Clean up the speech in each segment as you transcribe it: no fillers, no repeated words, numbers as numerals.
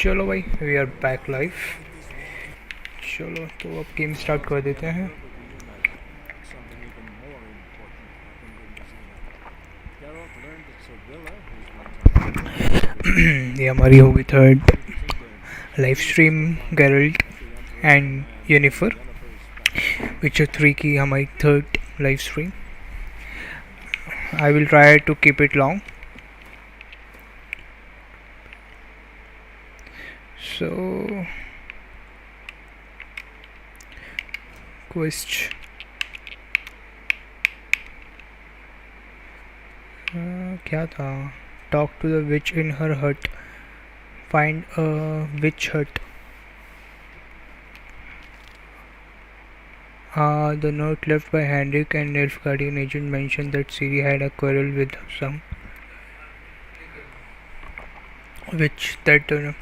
चलो भाई, we are back live. चलो तो अब गेम स्टार्ट कर देते हैं। ये हमारी होगी third live stream Geralt and Yennefer Witcher 3 की हमारी third live stream. I will try to keep it long. So क्या था? Talk to the witch in her hut, find अ विच हट। The note left by Henrik and Elf Guardian agent mentioned that Siri had a quarrel with some witch, that the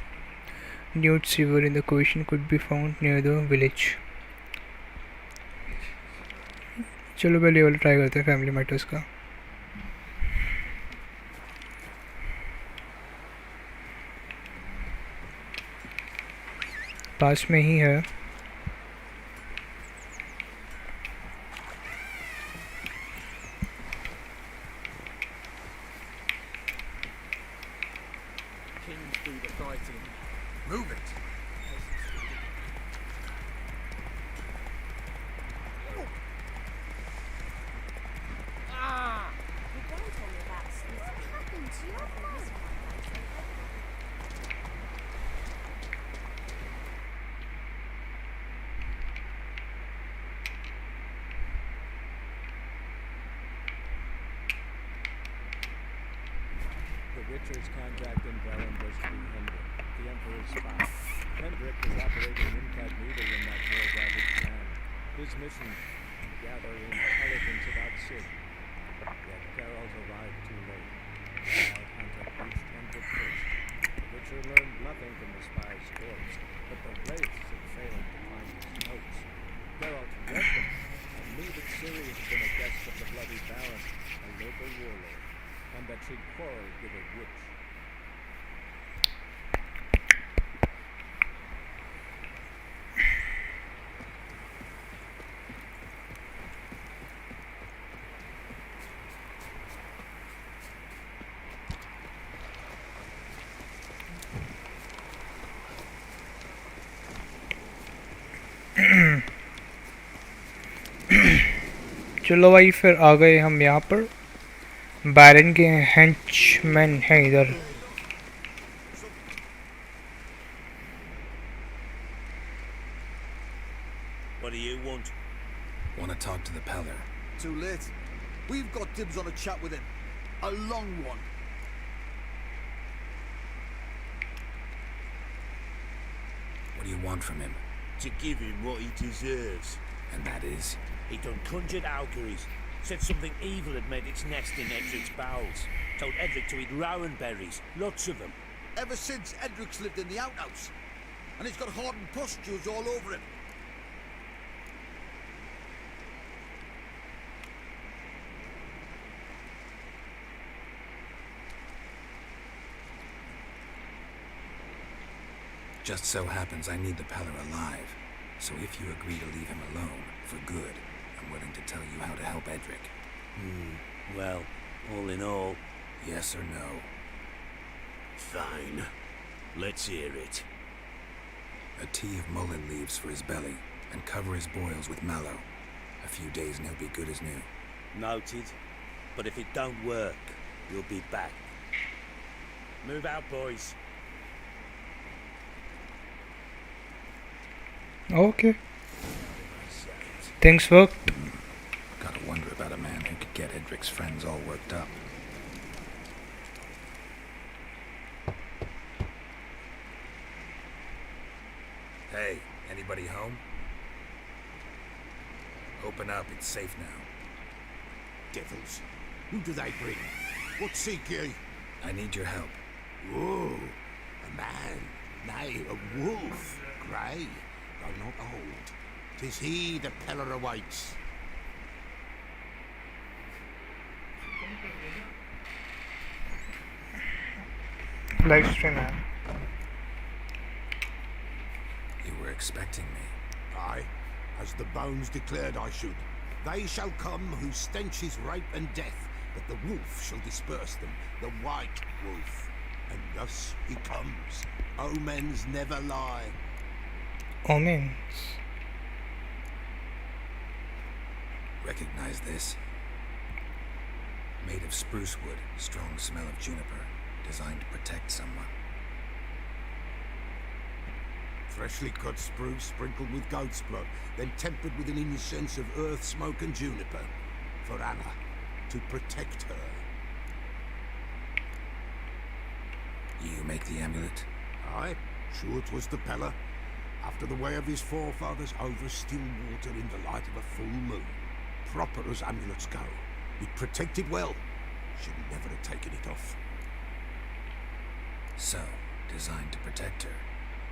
nude sewer in the question could be found near the village. चलो पहले वाला try करते हैं family matters का। पास में ही है। Richard's contact in Velen was through Hendrik, the Emperor's spy. Hendrik was operating incognito in that war-ravaged land. His mission, to gather intelligence about Sid. Yet Geralt arrived too late. Our contact reached Hendrik first. The Witcher learned nothing from the spy's corpse, but the wraiths had failed to find his notes. Geralt read them and knew that Ciri had been a guest of the Bloody Baron, a local warlord, and that she'd quarreled with a witch. चलो भाई फिर आ गए हम यहाँ पर। बैरन के henchman हैं इधर। What do you want? Want to talk to the Peller. Too late. We've got dibs on a chat with him. A long one. What do you want from him? To give him what he deserves. And that is? He done conjured Algaries. Said something evil had made its nest in Edric's bowels. Told Edric to eat rowan berries. Lots of them. Ever since Edric's lived in the outhouse. And he's got hardened pustules all over him. Just so happens I need the Peller alive. So if you agree to leave him alone, for good, I'm willing to tell you how to help Edric. Well, all in all... Yes or no? Fine. Let's hear it. A tea of mullein leaves for his belly, and cover his boils with mallow. A few days and he'll be good as new. Noted. But if it don't work, you'll be back. Move out, boys. Okay. Things worked. Gotta wonder about a man who could get Edric's friends all worked up. Hey, anybody home? Open up, it's safe now. Devils. Who do they bring? What seek ye? I need your help. Whoa. A man. Nay, a wolf. Grey. Though not old. 'Tis he the Peller awaits. Live stream है। expecting me. Aye, as the bones declared I should. They shall come whose stench is rape and death, but the wolf shall disperse them, the white wolf. And thus he comes. Omens never lie. Omens. Recognize this? Made of spruce wood, strong smell of juniper, designed to protect someone. Freshly cut spruce sprinkled with goat's blood, then tempered with an incense of earth, smoke and juniper. For Anna, to protect her. You make the amulet? Aye, sure 'twas the Pella. After the way of his forefathers, over still water in the light of a full moon. Proper as amulets go. It protected well. Should never have taken it off. So, designed to protect her.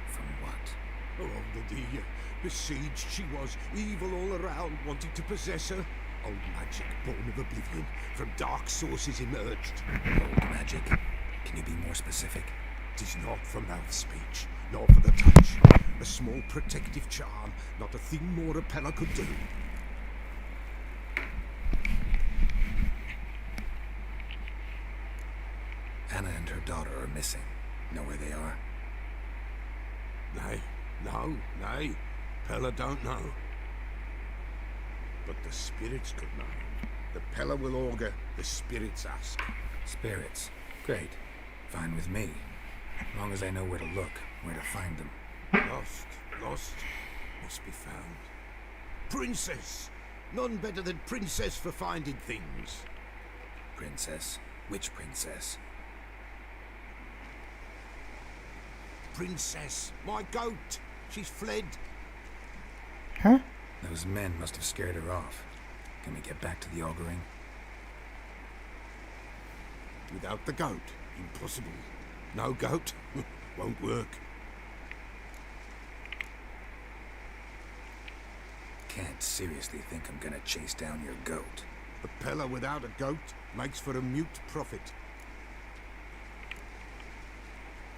From what? Oh, the besieged she was, evil all around, wanting to possess her. Old magic, born of oblivion, from dark sources emerged. Old magic? Can you be more specific? 'Tis not for mouth speech, nor for the touch. A small protective charm, not a thing more a Pella could do. Anna and her daughter are missing. Know where they are? Nay. Pella don't know. But the spirits could know. The Pella will augur, the spirits ask. Spirits. Great. Fine with me. As long as I know where to look, where to find them. Lost, must be found. Princess! None better than Princess for finding things. Princess? Which princess? Princess, my goat! She's fled. Huh? Those men must have scared her off. Can we get back to the auguring? Without the goat, impossible. No goat, won't work. Can't seriously think I'm gonna chase down your goat. A Pella without a goat makes for a mute prophet.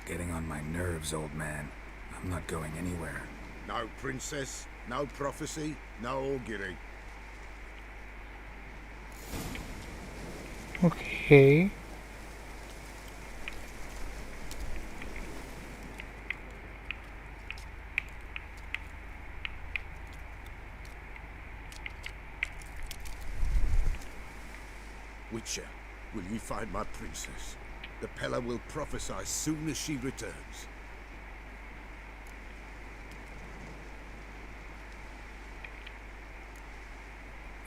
Getting on my nerves, old man. I'm not going anywhere. No princess, no prophecy, no augury. Okay. Witcher, will ye find my princess? The Pella will prophesy soon as she returns.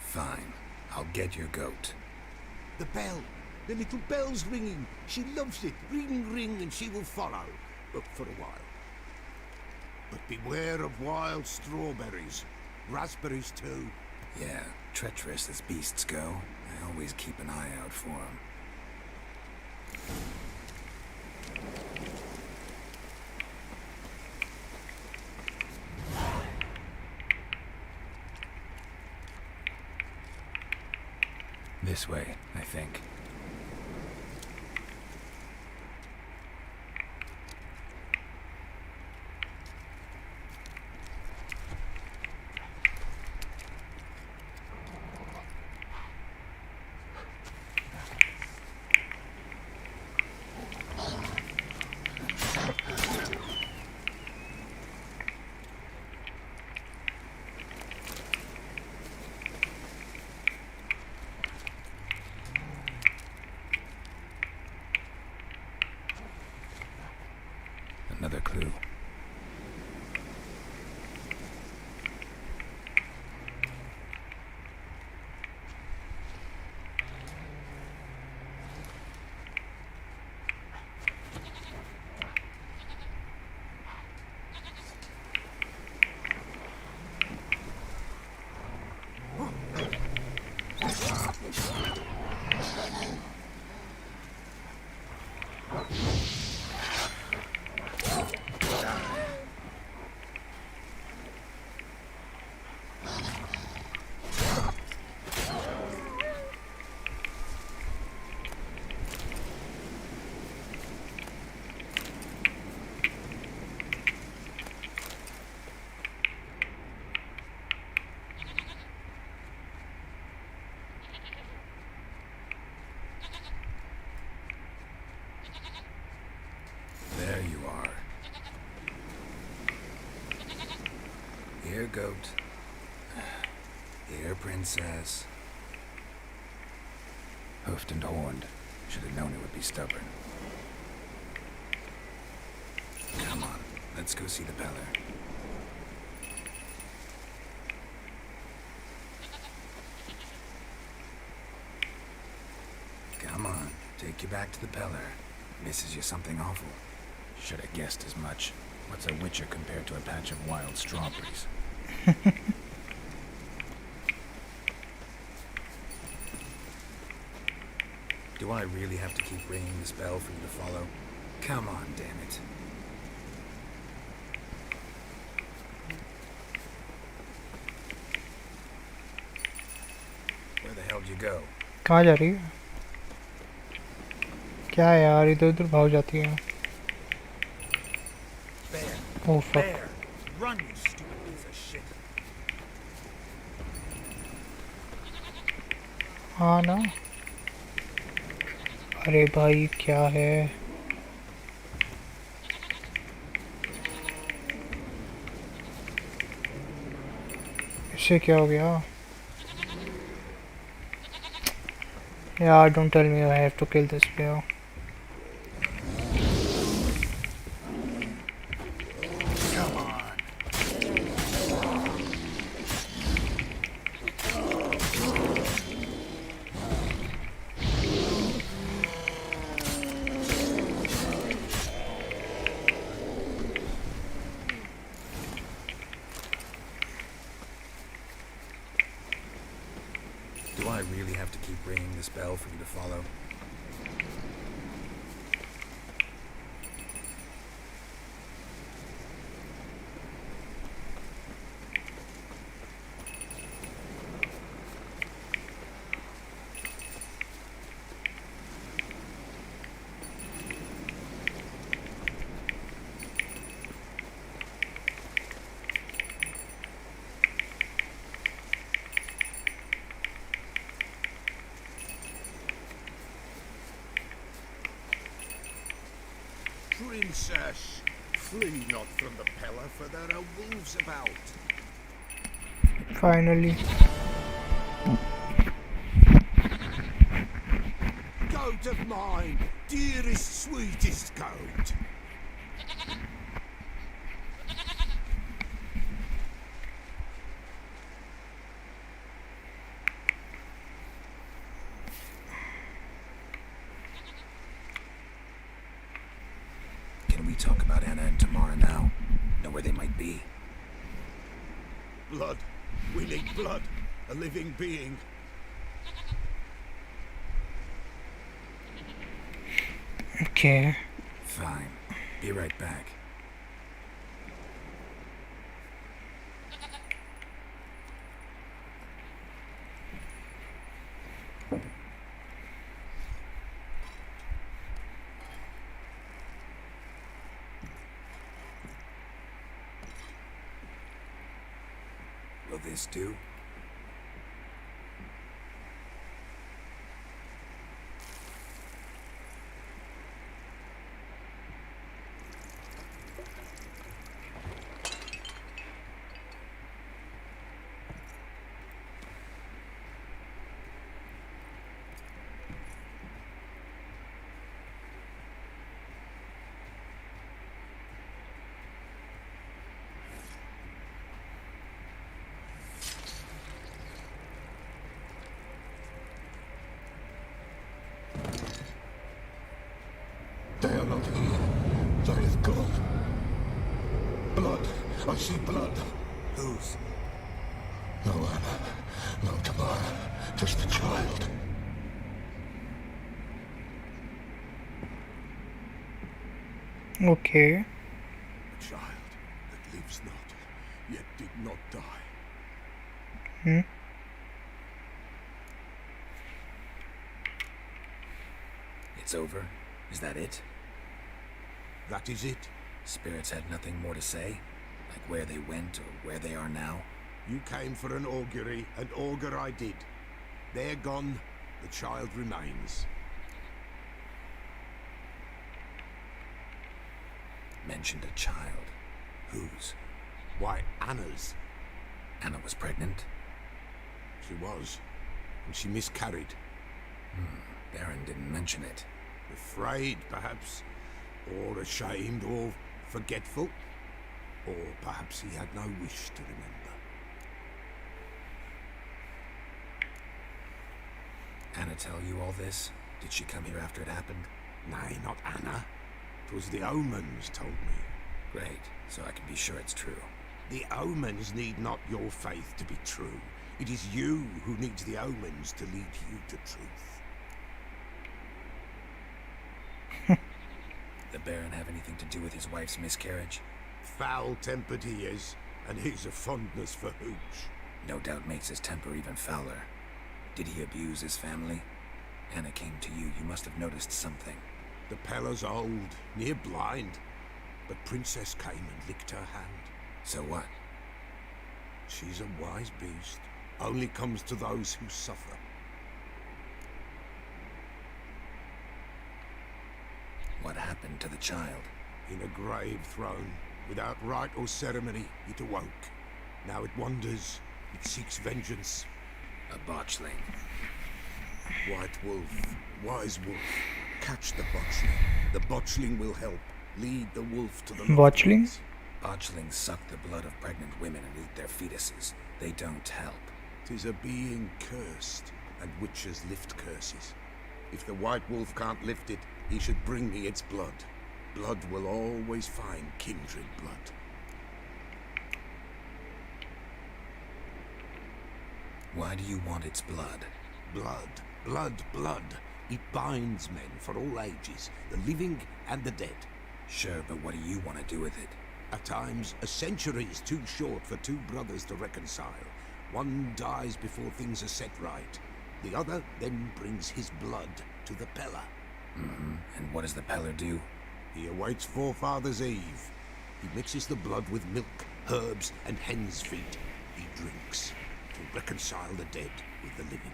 Fine. I'll get your goat. The bell! The little bell's ringing. She loves it. Ring, ring, and she will follow. But for a while. But beware of wild strawberries. Raspberries, too. Yeah, treacherous as beasts go. I always keep an eye out for them. This way, I think. Another clue. Here, goat. Here, princess. Hoofed and horned. Should have known it would be stubborn. Come on, let's go see the Peller. Come on, take you back to the Peller. Misses you something awful. Should have guessed as much. What's a witcher compared to a patch of wild strawberries? Do I really have to keep ringing this bell for you to follow? Come on, damn it. Where the hell did you go? कहाँ जा रही है? क्या है यार, इधर उधर भाग जाती है. Bear! Oh fuck. Bear! Run, you stupid piece of shit! हाँ ना. अरे भाई क्या है? इससे क्या हो गया? Yeah, don't tell me I have to kill this bear. Come on! Do I really have to keep ringing this bell for you to follow? Princess, flee not from the Peller, for there are wolves about. Finally. Goat of mine, dearest, sweetest goat. Can we talk about Anna and Tamara now? Know where they might be? Blood. We need blood. A living being. Okay. Fine. Be right back. Will this do? They are not here. There is God. Blood. I see blood. Whose? No Anna. No Tamara. Just a child. Okay. A child that lives not, yet did not die. Hmm. It's over? Is that it? That is it. Spirits had nothing more to say? Like where they went or where they are now? You came for an augury, and augur I did. They're gone. The child remains. Mentioned a child. Whose? Why, Anna's. Anna was pregnant? She was, and she miscarried. Baron didn't mention it. Afraid, perhaps, or ashamed, or forgetful, or perhaps he had no wish to remember. Anna tell you all this? Did she come here after it happened? Nay, not Anna. 'Twas the omens told me. Great, so I can be sure it's true. The omens need not your faith to be true. It is you who needs the omens to lead you to truth. The Baron have anything to do with his wife's miscarriage? Foul-tempered he is, and he's a fondness for hooch. No doubt makes his temper even fouler. Did he abuse his family? Anna came to you, you must have noticed something. The Peller's old, near blind, but Princess came and licked her hand. So what? She's a wise beast, only comes to those who suffer. What happened to the child? In a grave thrown, without rite or ceremony, it awoke. Now it wanders, it seeks vengeance. A botchling. White wolf, wise wolf, catch the botchling. The botchling will help. Lead the wolf to the Botchling? lofty Botchlings suck the blood of pregnant women and eat their fetuses. They don't help. 'Tis a being cursed, and witches lift curses. If the white wolf can't lift it, he should bring me its blood. Blood will always find kindred blood. Why do you want its blood? Blood, blood, blood. It binds men for all ages, the living and the dead. Sure, but what do you want to do with it? At times, a century is too short for two brothers to reconcile. One dies before things are set right. The other then brings his blood to the Peller. And what does the Peller do? He awaits Forefathers' Eve. He mixes the blood with milk, herbs, and hen's feet. He drinks to reconcile the dead with the living.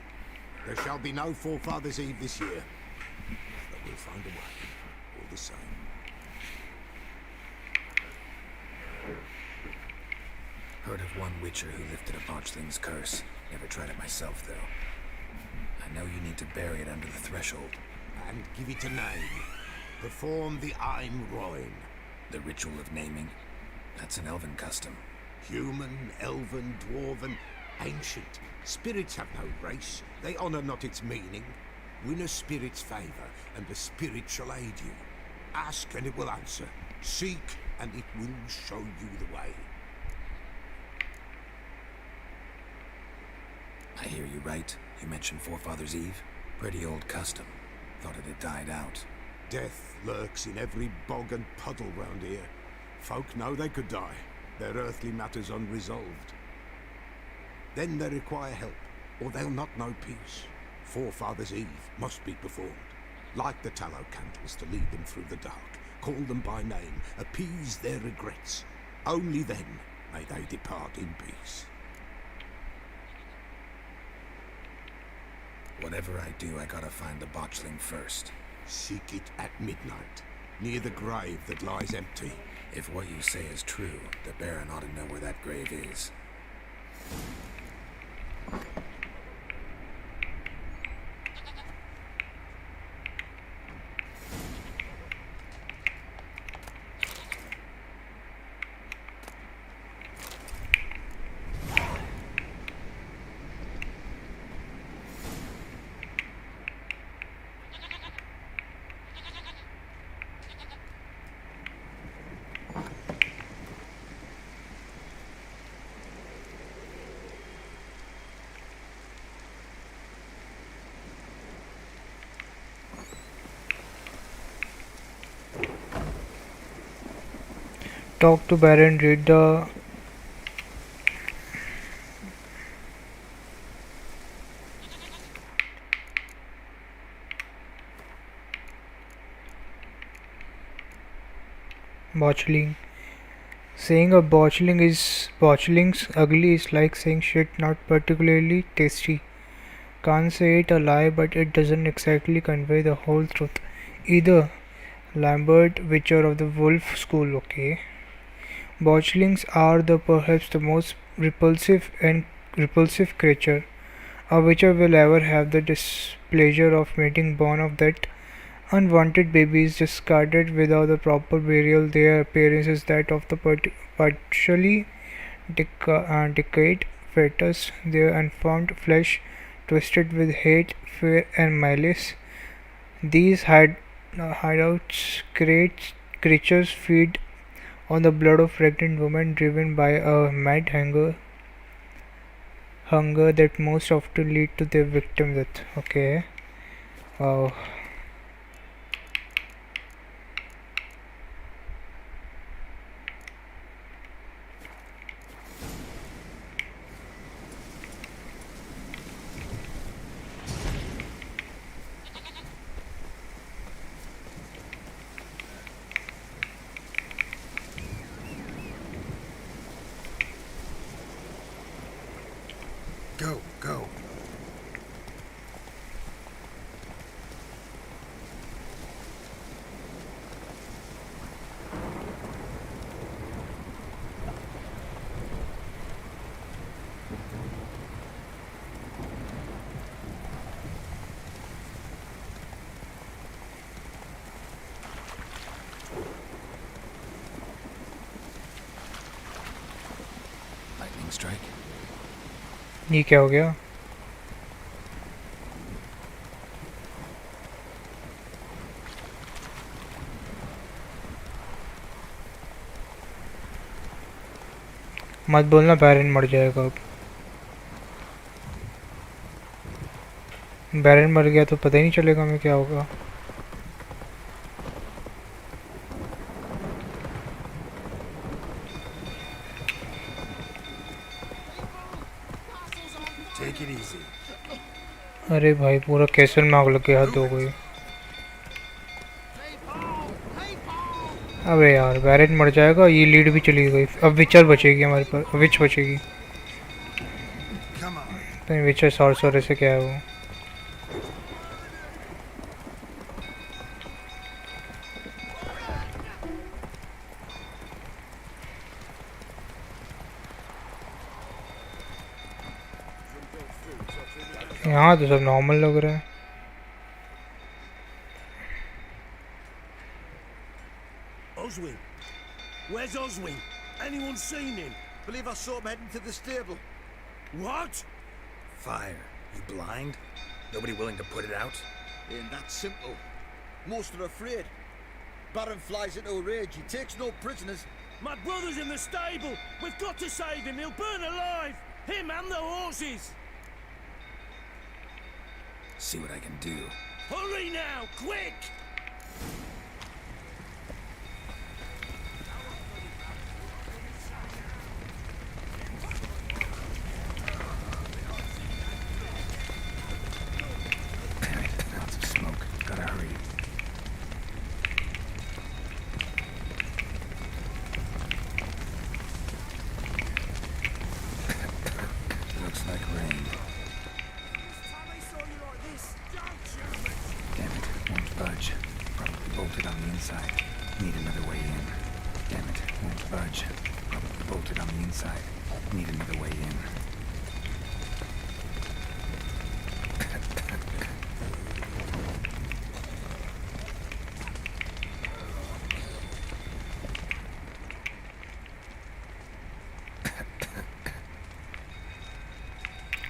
There shall be no Forefathers' Eve this year, but we'll find a way, all the same. Heard of one witcher who lifted a botchling's curse. Never tried it myself, though. I know you need to bury it under the threshold. And give it a name. Perform the Ein Roin. The ritual of naming? That's an elven custom. Human, elven, dwarven, ancient. Spirits have no race. They honour not its meaning. Win a spirit's favour, and the spirit shall aid you. Ask, and it will answer. Seek, and it will show you the way. I hear you right. You mentioned Forefathers' Eve? Pretty old custom. Thought it had died out. Death lurks in every bog and puddle round here. Folk know they could die, their earthly matters unresolved. Then they require help, or they'll not know peace. Forefathers' Eve must be performed. Light the tallow candles to lead them through the dark. Call them by name, appease their regrets. Only then may they depart in peace. Whatever I do, I gotta find the botchling first. Seek it at midnight, near the grave that lies empty. If what you say is true, the Baron ought to know where that grave is. Talk to Baron, read the botchling. Saying a botchling's ugly is like saying shit not particularly tasty. Can't say it a lie, but it doesn't exactly convey the whole truth either. Lambert, Witcher of the Wolf School, okay. Botchlings are perhaps the most repulsive creature. A witcher will ever have the displeasure of meeting born of that unwanted baby is discarded without the proper burial. Their appearance is that of the partially decayed fetus, their unformed flesh twisted with hate, fear, and malice. These hideouts creatures feed on the blood of pregnant women driven by a mad hunger that most often lead to their victim death. Okay. Wow. Go. Lightning strike. ये क्या हो गया? मत बोलना बैरन मर जाएगा अब। बैरन मर गया तो पता ही नहीं चलेगा हमें क्या होगा। Take it easy. अरे भाई पूरा कैसल में आग लग के हद हो गई। अबे यार बैरन मर जाएगा, ये लीड भी चली गई। अब विचर बचेगी हमारे पास, विच बचेगी। तो विचर सॉर्सर से क्या है वो? यहाँ तो सब नॉर्मल लग रहा है। Oswin? Where's Oswin? Anyone seen him? Believe I saw him heading to the stable. What? Fire. You blind? Nobody willing to put it out? Ain't that simple. Most are afraid. Baron flies into a rage. He takes no prisoners. My brother's in the stable. We've got to save him. He'll burn alive. Him and the horses. See what I can do. Hurry now, quick! Lots of smoke. Gotta hurry. Looks like rain. Damn it, won't budge. Probably bolted on the inside. Need another way in. Damn it, won't budge. Probably bolted on the inside. Need another way in.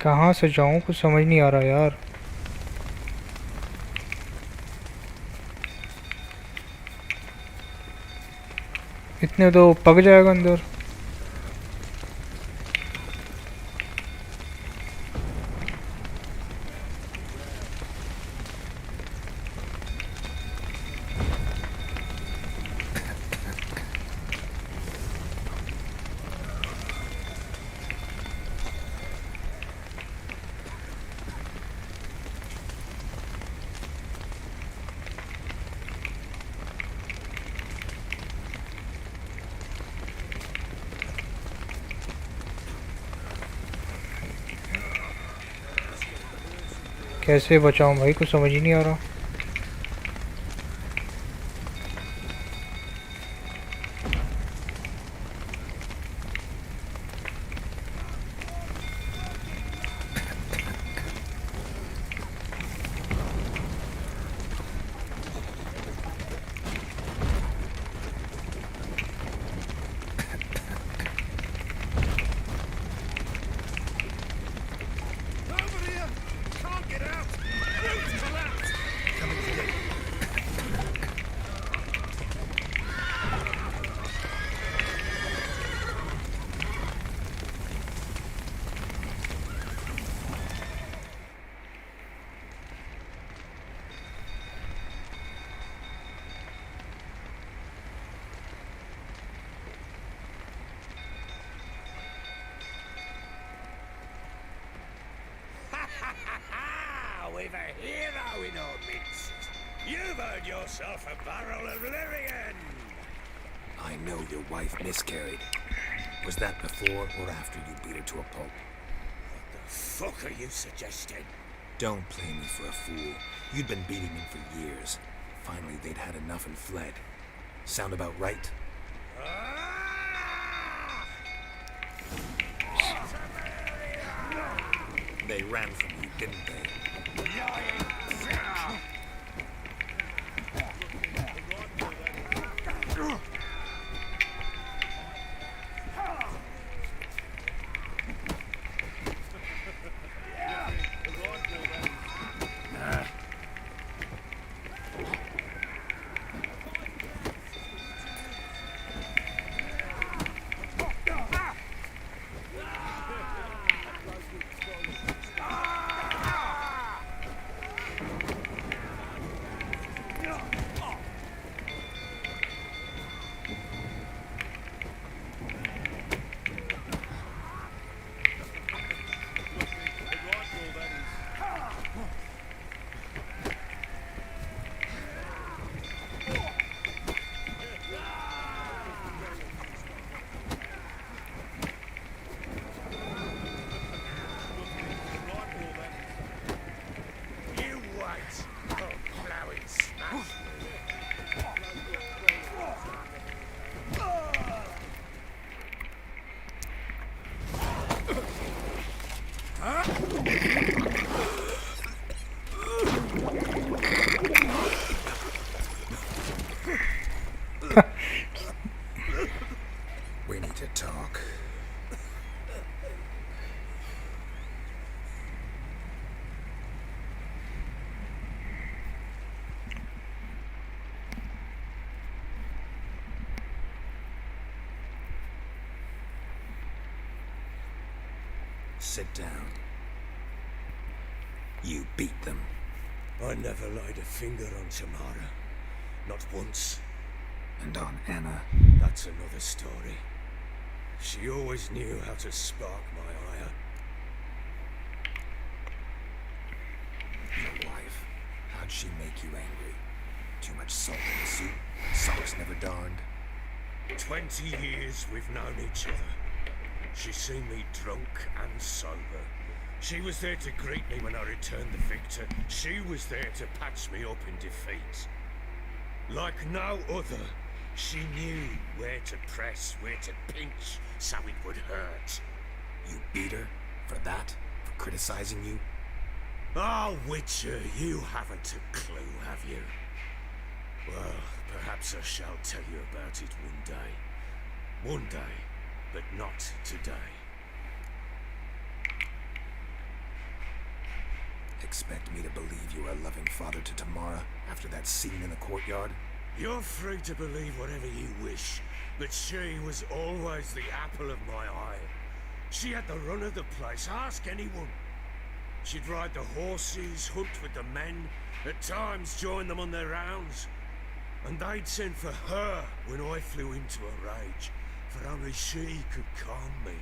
कहाँ से जाऊँ कुछ समझ नहीं आ रहा यार। इतने तो पक जाएगा अंदर। कैसे बचाऊं भाई कुछ समझ ही नहीं आ रहा। We've a hero in our midst. You've earned yourself a barrel of Lyrian. I know your wife miscarried. Was that before or after you beat her to a pulp? What the fuck are you suggesting? Don't play me for a fool. You'd been beating him for years. Finally, they'd had enough and fled. Sound about right? They ran from you, didn't they? We need to talk. Sit down. You beat them. I never laid a finger on Tamara. Not once. And on Anna. That's another story. She always knew how to spark my ire. Your wife. How'd she make you angry? Too much salt in the soup? Socks never darned? 20 years we've known each other. She's seen me drunk and sober. She was there to greet me when I returned the victor. She was there to patch me up in defeat. Like no other, she knew where to press, where to pinch, so it would hurt. You beat her? For that? For criticizing you? Oh, Witcher, you haven't a clue, have you? Well, perhaps I shall tell you about it one day. One day, but not today. Expect me to believe you were a loving father to Tamara after that scene in the courtyard? You're free to believe whatever you wish, but she was always the apple of my eye. She had the run of the place, ask anyone. She'd ride the horses, hunt with the men, at times join them on their rounds. And they'd send for her when I flew into a rage, for only she could calm me.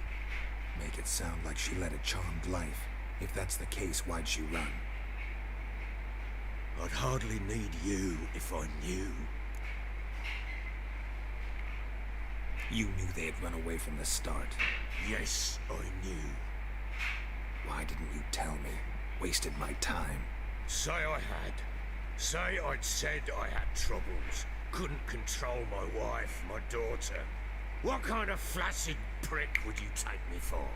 Make it sound like she led a charmed life. If that's the case, why'd she run? I'd hardly need you if I knew. You knew they had run away from the start. Yes, I knew. Why didn't you tell me? Wasted my time. Say I had. Say I'd said I had troubles. Couldn't control my wife, my daughter. What kind of flaccid prick would you take me for?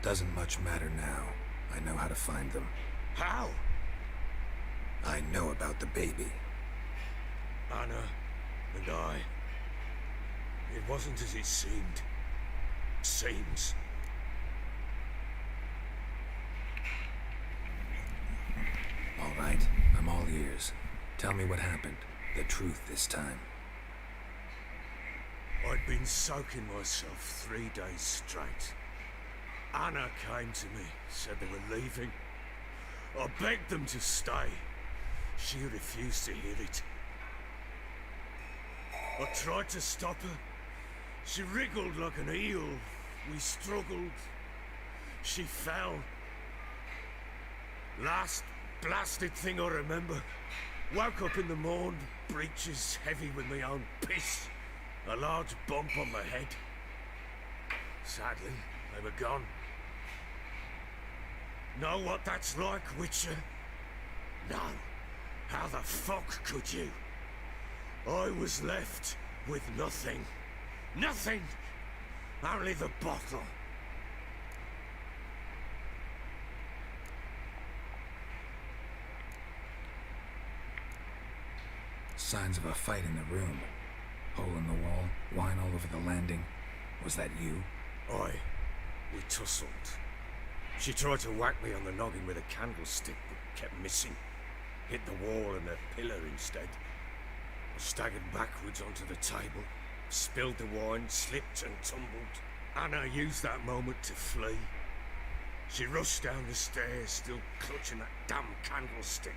Doesn't much matter now. I know how to find them. How? I know about the baby. Anna and I. It wasn't as it seemed. Seems. All right, I'm all ears. Tell me what happened. The truth this time. I'd been soaking myself 3 days straight. Anna came to me, said they were leaving. I begged them to stay. She refused to hear it. I tried to stop her. She wriggled like an eel. We struggled. She fell. Last blasted thing I remember. Woke up in the morn, breeches heavy with my own piss. A large bump on my head. Sadly, they were gone. Know what that's like, Witcher? No. How the fuck could you? I was left with nothing. Nothing! Only the bottle. Signs of a fight in the room. Hole in the wall, wine all over the landing. Was that you? Aye. We tussled. She tried to whack me on the noggin with a candlestick, but kept missing. Hit the wall and a pillar instead. I staggered backwards onto the table, spilled the wine, slipped and tumbled. Anna used that moment to flee. She rushed down the stairs, still clutching that damn candlestick.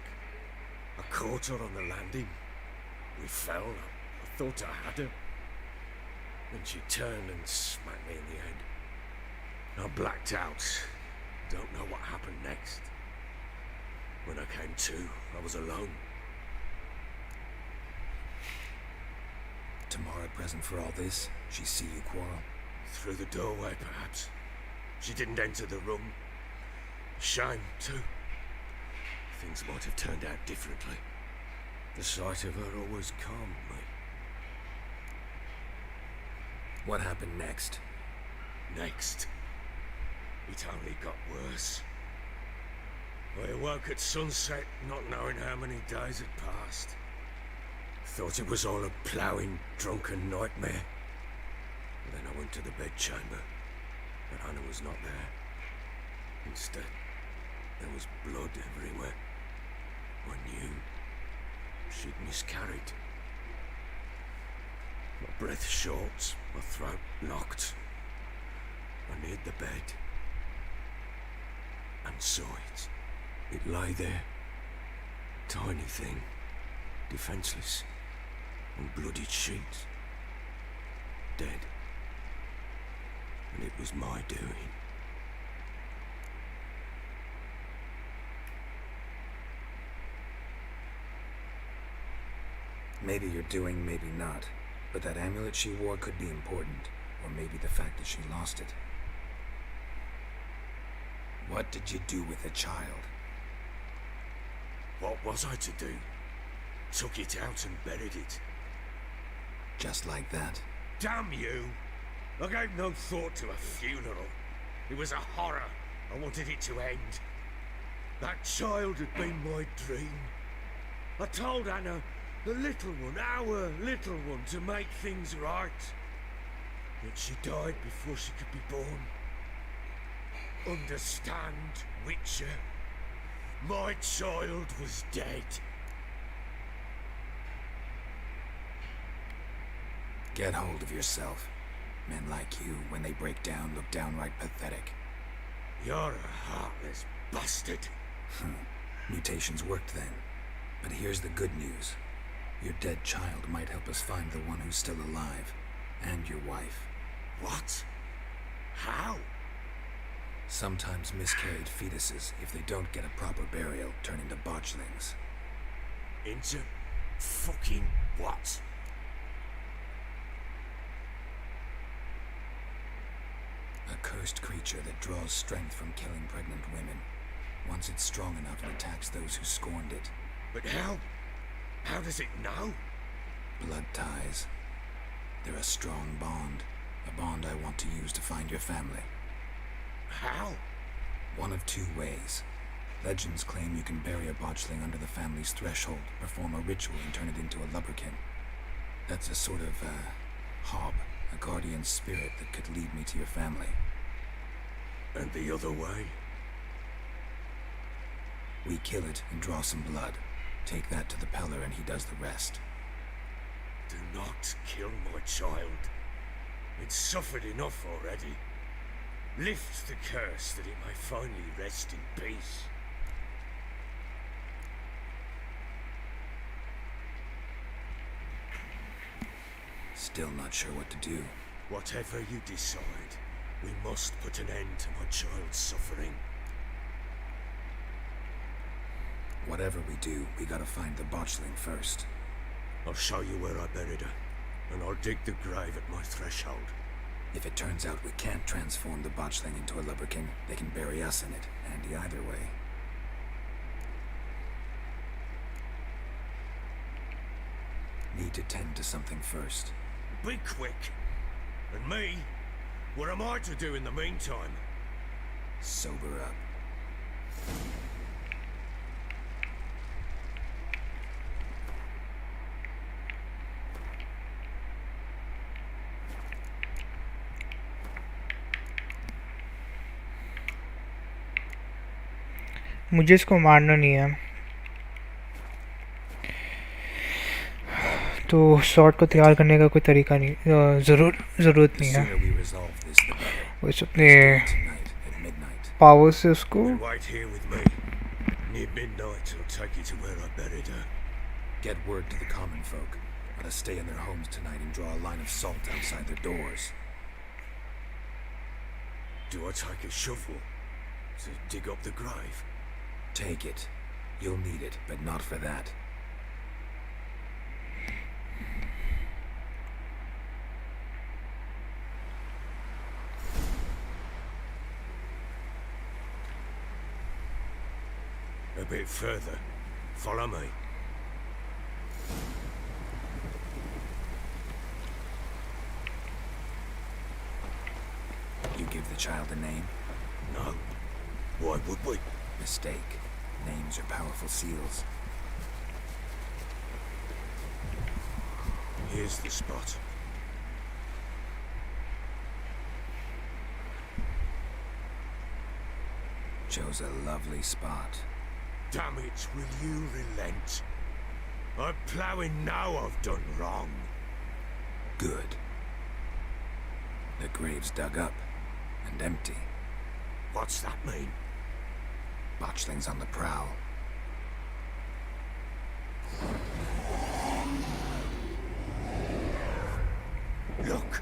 I caught her on the landing. We fell. I thought I had her. Then she turned and smacked me in the head. I blacked out. Don't know what happened next. When I came to, I was alone. Tomorrow present for all this? She see you quarrel? Through the doorway, perhaps. She didn't enter the room. Shame, too. Things might have turned out differently. The sight of her always calmed me. What happened next? Next, it only got worse. I awoke at sunset, not knowing how many days had passed. Thought it was all a ploughing, drunken nightmare. Then I went to the bedchamber, but Anna was not there. Instead, there was blood everywhere. I knew she'd miscarried. My breath short, my throat locked. I neared the bed and saw it. It lay there, tiny thing, defenseless, on bloodied sheets, dead. And it was my doing. Maybe you're doing, maybe not. But that amulet she wore could be important. Or maybe the fact that she lost it. What did you do with the child? What was I to do? Took it out and buried it. Just like that? Damn you! I gave no thought to a funeral. It was a horror. I wanted it to end. That child had been my dream. I told Anna, the little one, our little one, to make things right. Yet she died before she could be born. Understand, Witcher? My child was dead. Get hold of yourself. Men like you, when they break down, look downright pathetic. You're a heartless bastard. Mutations worked then. But here's the good news. Your dead child might help us find the one who's still alive. And your wife. What? How? Sometimes miscarried fetuses, if they don't get a proper burial, turn into botchlings. Into fucking what? A cursed creature that draws strength from killing pregnant women. Once it's strong enough, it attacks those who scorned it. But how? How does it know? Blood ties. They're a strong bond. A bond I want to use to find your family. How? One of two ways. Legends claim you can bury a botchling under the family's threshold, perform a ritual and turn it into a lubberkin. That's a sort of, hob, a guardian spirit that could lead me to your family. And the other way? We kill it and draw some blood. Take that to the Peller and he does the rest. Do not kill my child. It's suffered enough already. Lift the curse that it may finally rest in peace. still not sure what to do. Whatever you decide, we must put an end to my child's suffering. Whatever we do, we gotta find the botchling first. I'll show you where I buried her, and I'll dig the grave at my threshold. If it turns out we can't transform the botchling into a lubberkin, they can bury us in it, handy either way. Need to tend to something first. Be quick. And me? What am I to do in the meantime? Sober up. मुझे इसको मारना नहीं है, तो shot को तैयार करने का कोई तरीका नहीं, ज़रूरत नहीं है। बस अपने पावर से उसको Wait here with me. Near midnight, I'll take you to where I buried her. Get word to the common folk. Let us stay in their homes tonight and draw a line of salt outside their doors. Do I take a shovel to dig up the grave? Take it. You'll need it, but not for that. A bit further. Follow me. You give the child a name? No. Why would we? Mistake. Names are powerful seals. Here's the spot. Chose a lovely spot. Damn it, will you relent? I'm ploughing now I've done wrong. Good. The grave's dug up and empty. What's that mean? Botchling's on the prowl. Look!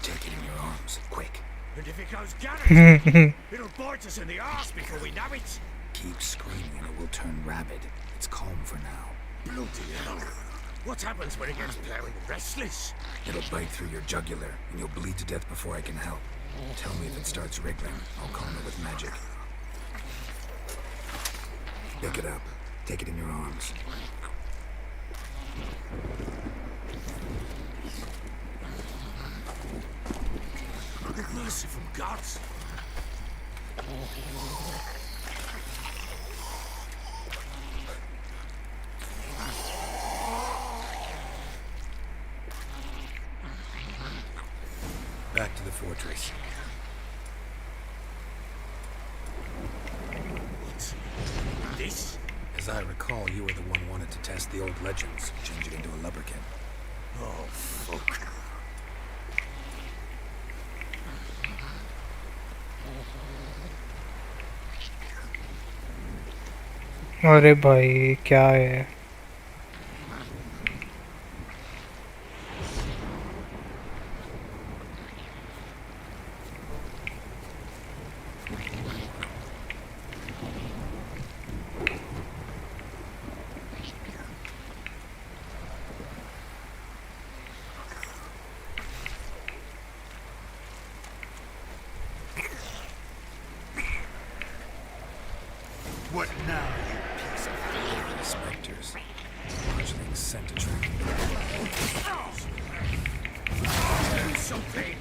Take it in your arms, quick. And if it goes garrot, it'll bite us in the arse before we know it. Keep screaming and it will turn rabid. It's calm for now. Bloody hell. What happens when it gets plowing restless? It'll bite through your jugular and you'll bleed to death before I can help. Tell me if it starts wriggling. I'll calm it with magic. Pick it up. Take it in your arms. Merciful gods! Back to the fortress. What's this? As I recall, you were the one wanted to test the old legends, change it into a lubberkin. Oh, fuck. अरे भाई क्या है? What now, you piece of The specters. Botchling's scent a trick. do something!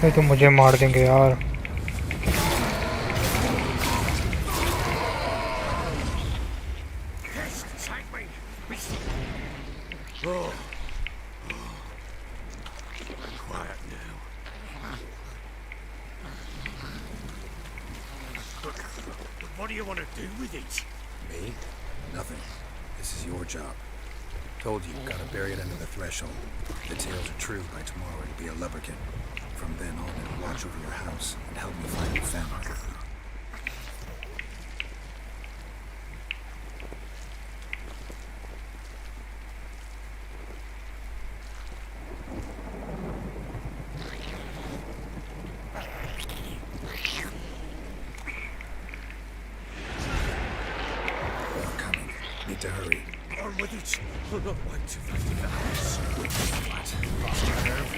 नहीं तो मुझे मार देंगे यार। do you want to do with it? Me? Nothing. This is your job. Told you, gotta bury it under the threshold. If the tales are true, by tomorrow it'll be a lubberkin. From then on, it'll watch over your house and help me find your family. We're coming. Need to hurry. On with it. We'll not wait too late in the house. What? Lost your nerve?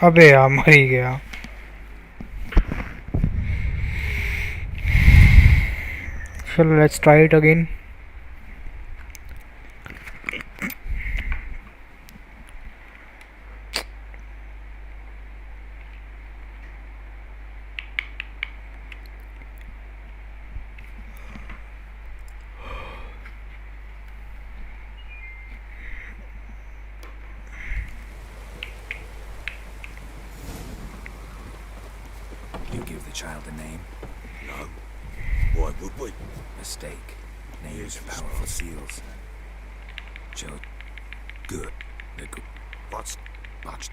अबे यार मर ही गया. So let's try it again. You give the child a name? No. Why would we? Mistake. Names are powerful seals. Joe. Good. Nickel. What's... Botched.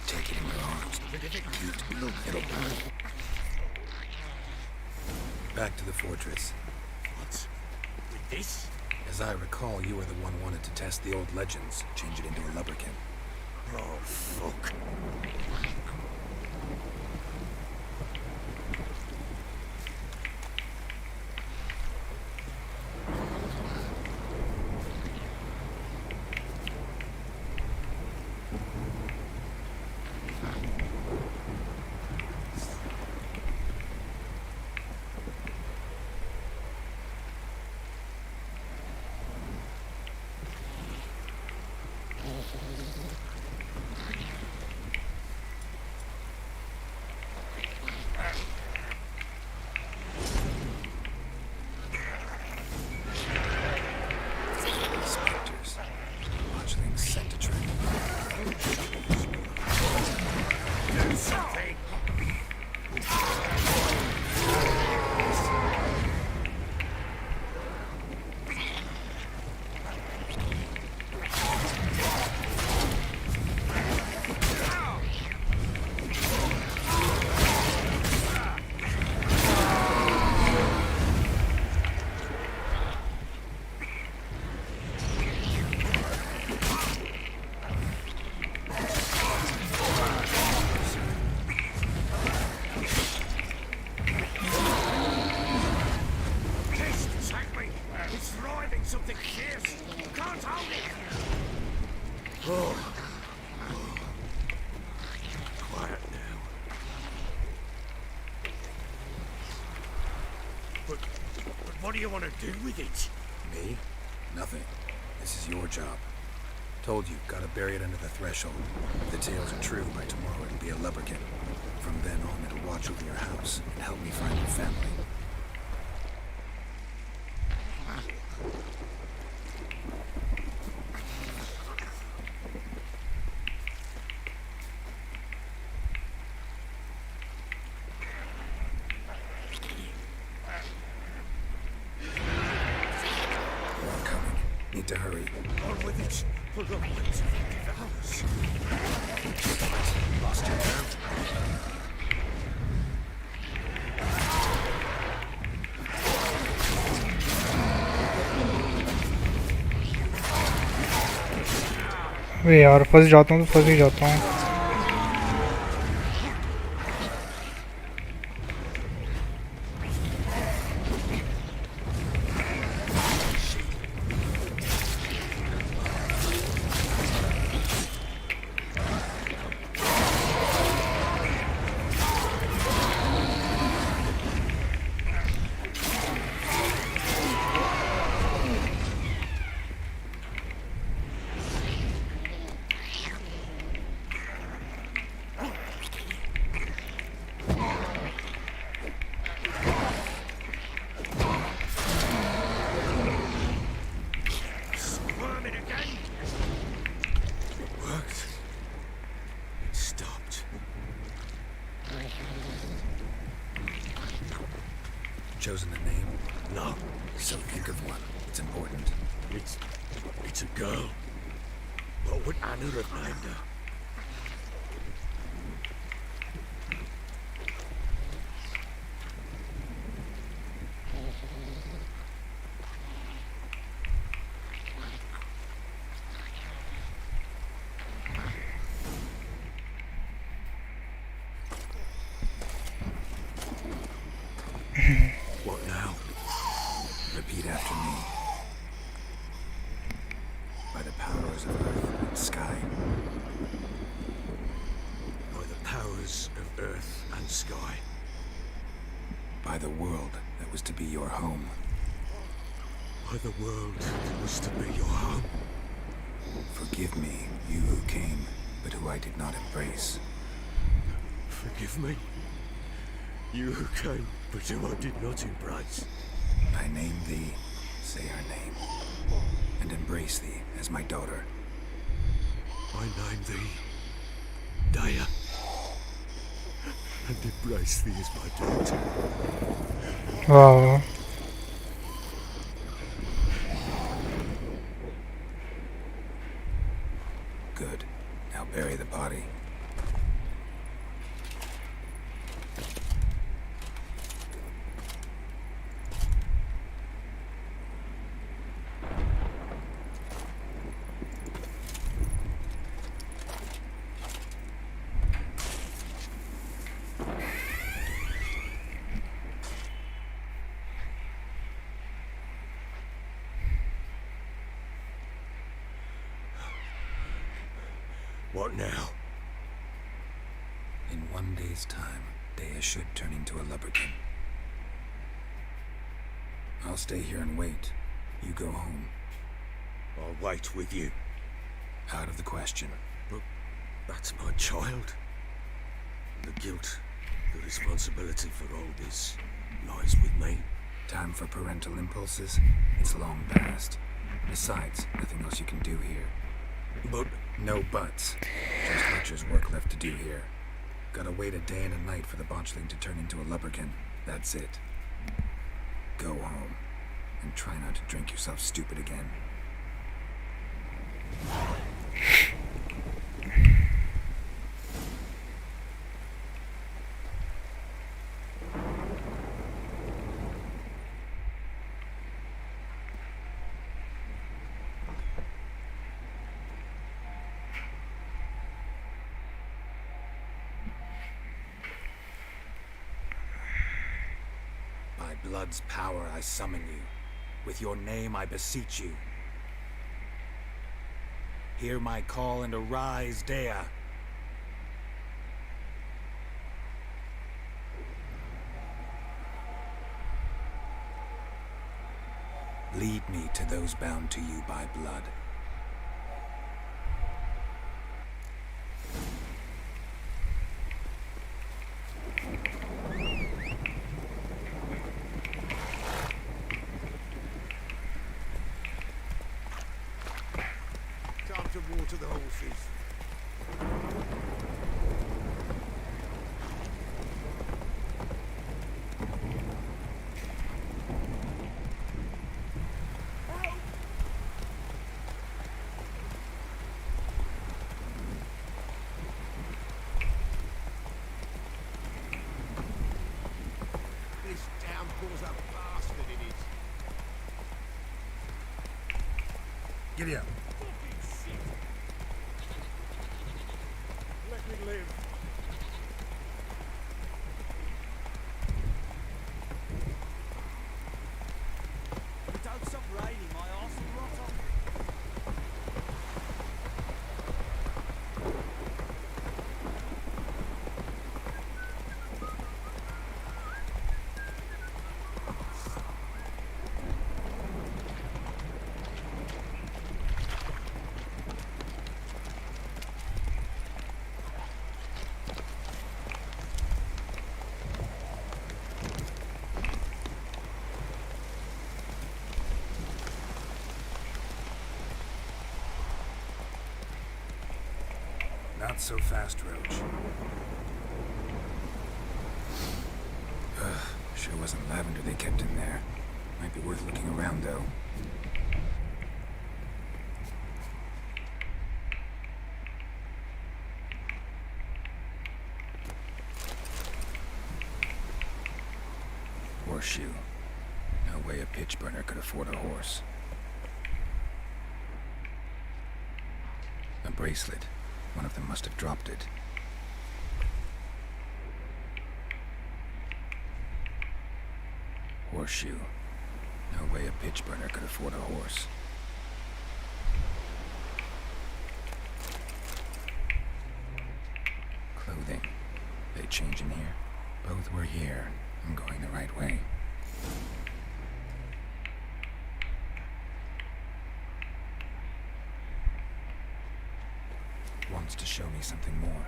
Take it in your arms. It'll burn. Back to the fortress. What? With this? As I recall, you were the one wanted to test the old legends, change it into a lubberkin. Oh, fuck. Spectres. Watchlings sent to trap. Do something! Something fierce! Can't hold it! Oh. Quiet now. But what do you want to do with it? Me? Nothing. This is your job. Told you, gotta bury it under the threshold. If the tales are true, by tomorrow it'll be a lubberkin. From then on, it'll watch over your house and help me find your family. Need to hurry. On with it. Pull up to the house. Lost your nerve? वे यार फंस जाता हूँ तो फंस ही जाता हूँ. Squirming again. It worked. It stopped. Chosen a name? No, So think of one. It's important. it's a girl. What would Anna have named her? What now? Repeat after me. By the powers of earth and sky. By the powers of earth and sky. By the world that was to be your home. By the world that was to be your home. Forgive me, you who came, but who I did not embrace. Forgive me. You who came, but who I did not embrace. I name thee, say her name, and embrace thee as my daughter. I name thee Daya, and embrace thee as my daughter. Wow. Good. Now bury the body. What now? In 1 day's time, Dea should turn into a lubberkin. I'll stay here and wait. You go home. I'll wait with you. Out of the question. But that's my child. The guilt, the responsibility for all this lies with me. Time for parental impulses? It's long past. Besides, nothing else you can do here. But No buts. Just Witcher's work left to do here. Gotta wait a day and a night for the botchling to turn into a lubberkin. That's it. Go home. And try not to drink yourself stupid again. By blood's power I summon you. With your name I beseech you. Hear my call and arise, Dea. Lead me to those bound to you by blood. Time to water the horses. This downpour's a bastard, it is. Giddy up. Not so fast, Roach. Sure wasn't lavender they kept in there. Might be worth looking around, though. Horseshoe. No way a pitch burner could afford a horse. A bracelet. One of them must have dropped it. Horseshoe. No way a pitch burner could afford a horse. Clothing. They change in here? Both were here. I'm going the right way. Wants to show me something more.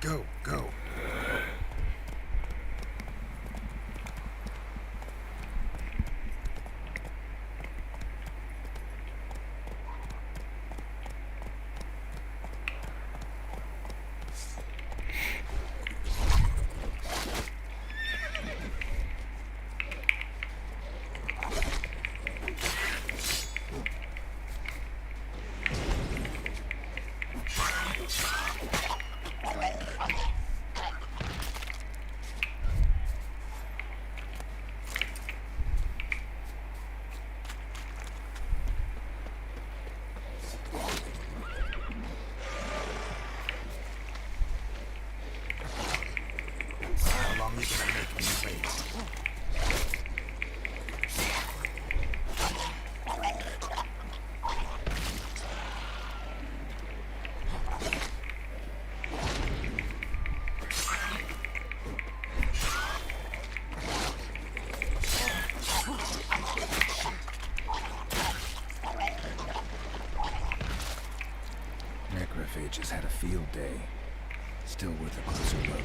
Go, go. Necrophages had a field day. Still worth a closer look.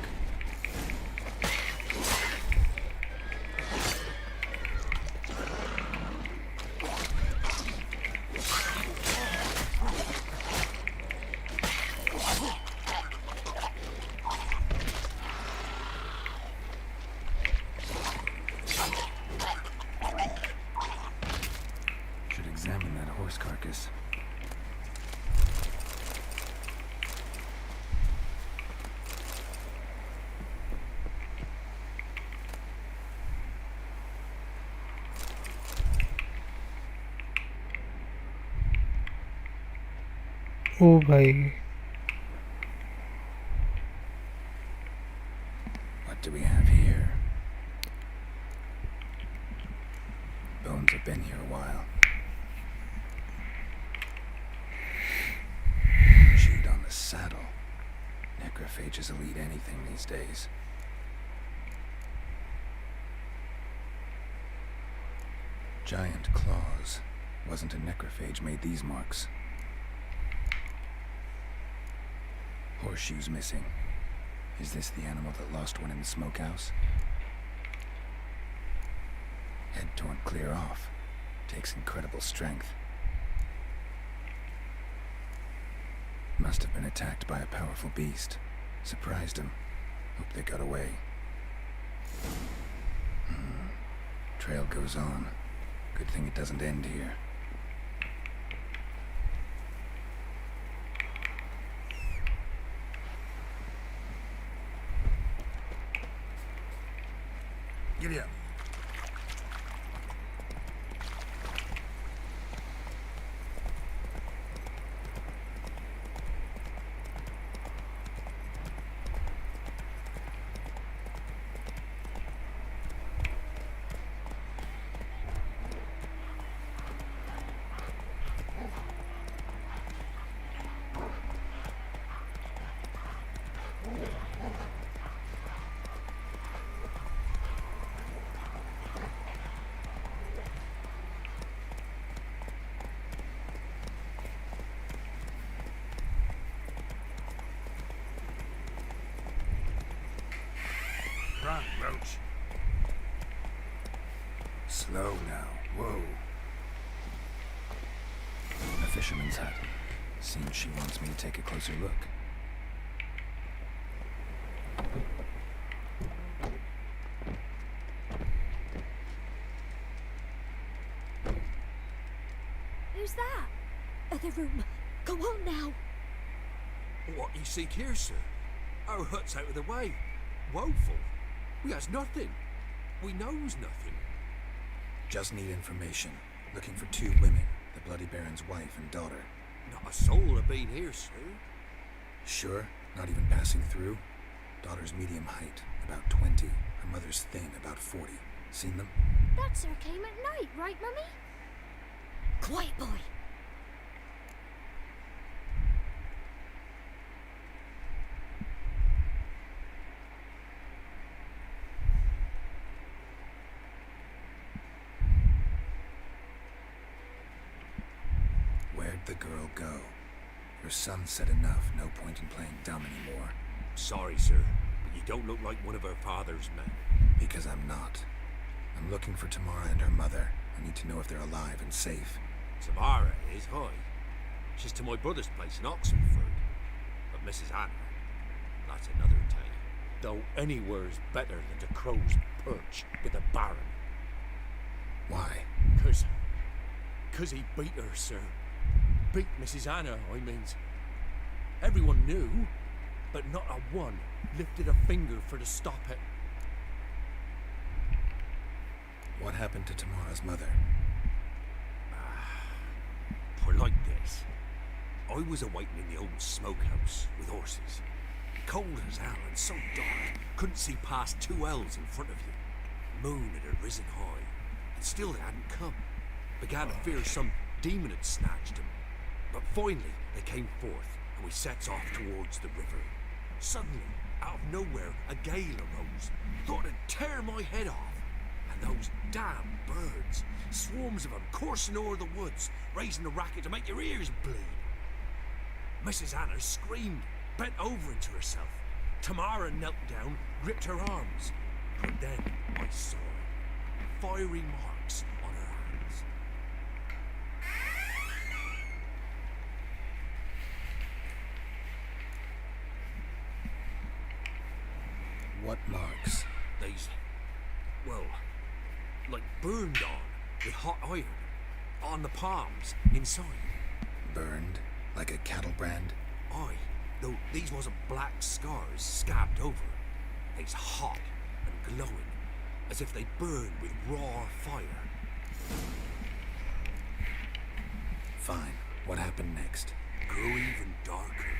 Should examine that horse carcass. ओ भाई What do we have here? Bones have been here a while. Chewed on the saddle. Necrophages will eat anything these days. Giant claws. Wasn't a necrophage made these marks. Horseshoes missing. Is this the animal that lost one in the smokehouse? Head torn clear off. Takes incredible strength. Must have been attacked by a powerful beast. Surprised him. Hope they got away. Trail goes on. Good thing it doesn't end here. Giddy up. on, Roach. Slow now. Whoa. A fisherman's hut. Seems she wants me to take a closer look. Who's that? Other room. Go on now. What you seek here, sir? Our hut's out of the way. Woeful. We has nothing. We knows nothing. Just need information. Looking for 2 women. The Bloody Baron's wife and daughter. Not a soul have been here, sir. Sure? Not even passing through? Daughter's medium height, about 20. Her mother's thin, about 40. Seen them? That sir came at night, right, Mummy? Quiet, boy. Where'd the girl go? Your son said enough. No point in playing dumb anymore. Sorry, sir, but you don't look like one of our father's men. Because I'm not. I'm looking for Tamara and her mother. I need to know if they're alive and safe. Tamara is, hi. She's to my brother's place in Oxenford. But Mrs. Anna, that's another tale. Though anywhere's better than the Crow's Perch with the Baron. Why? Cause he beat her, sir. Beat Mrs. Anna, I means. Everyone knew, but not a one lifted a finger for to stop it. What happened to Tamara's mother? For like this. I was awaiting in the old smokehouse with horses. Cold as hell and so dark, couldn't see past 2 ells in front of you. Moon had risen high, and still they hadn't come. Began to fear some demon had snatched them. But finally they came forth, and we sets off towards the river. Suddenly, out of nowhere, a gale arose. Thought it'd tear my head off. And those damn birds, swarms of them coursing o'er the woods, raising a racket to make your ears bleed. Mrs. Anna screamed, bent over into herself. Tamara knelt down, gripped her arms. But then I saw it. Fiery marks on her hands. What marks? They's, well, like burned on with hot iron. On the palms, inside. Burned? Like a cattle brand? Aye, though these wasn't black scars scabbed over. They's hot and glowing, as if they burned with raw fire. Fine. What happened next? Grew even darker.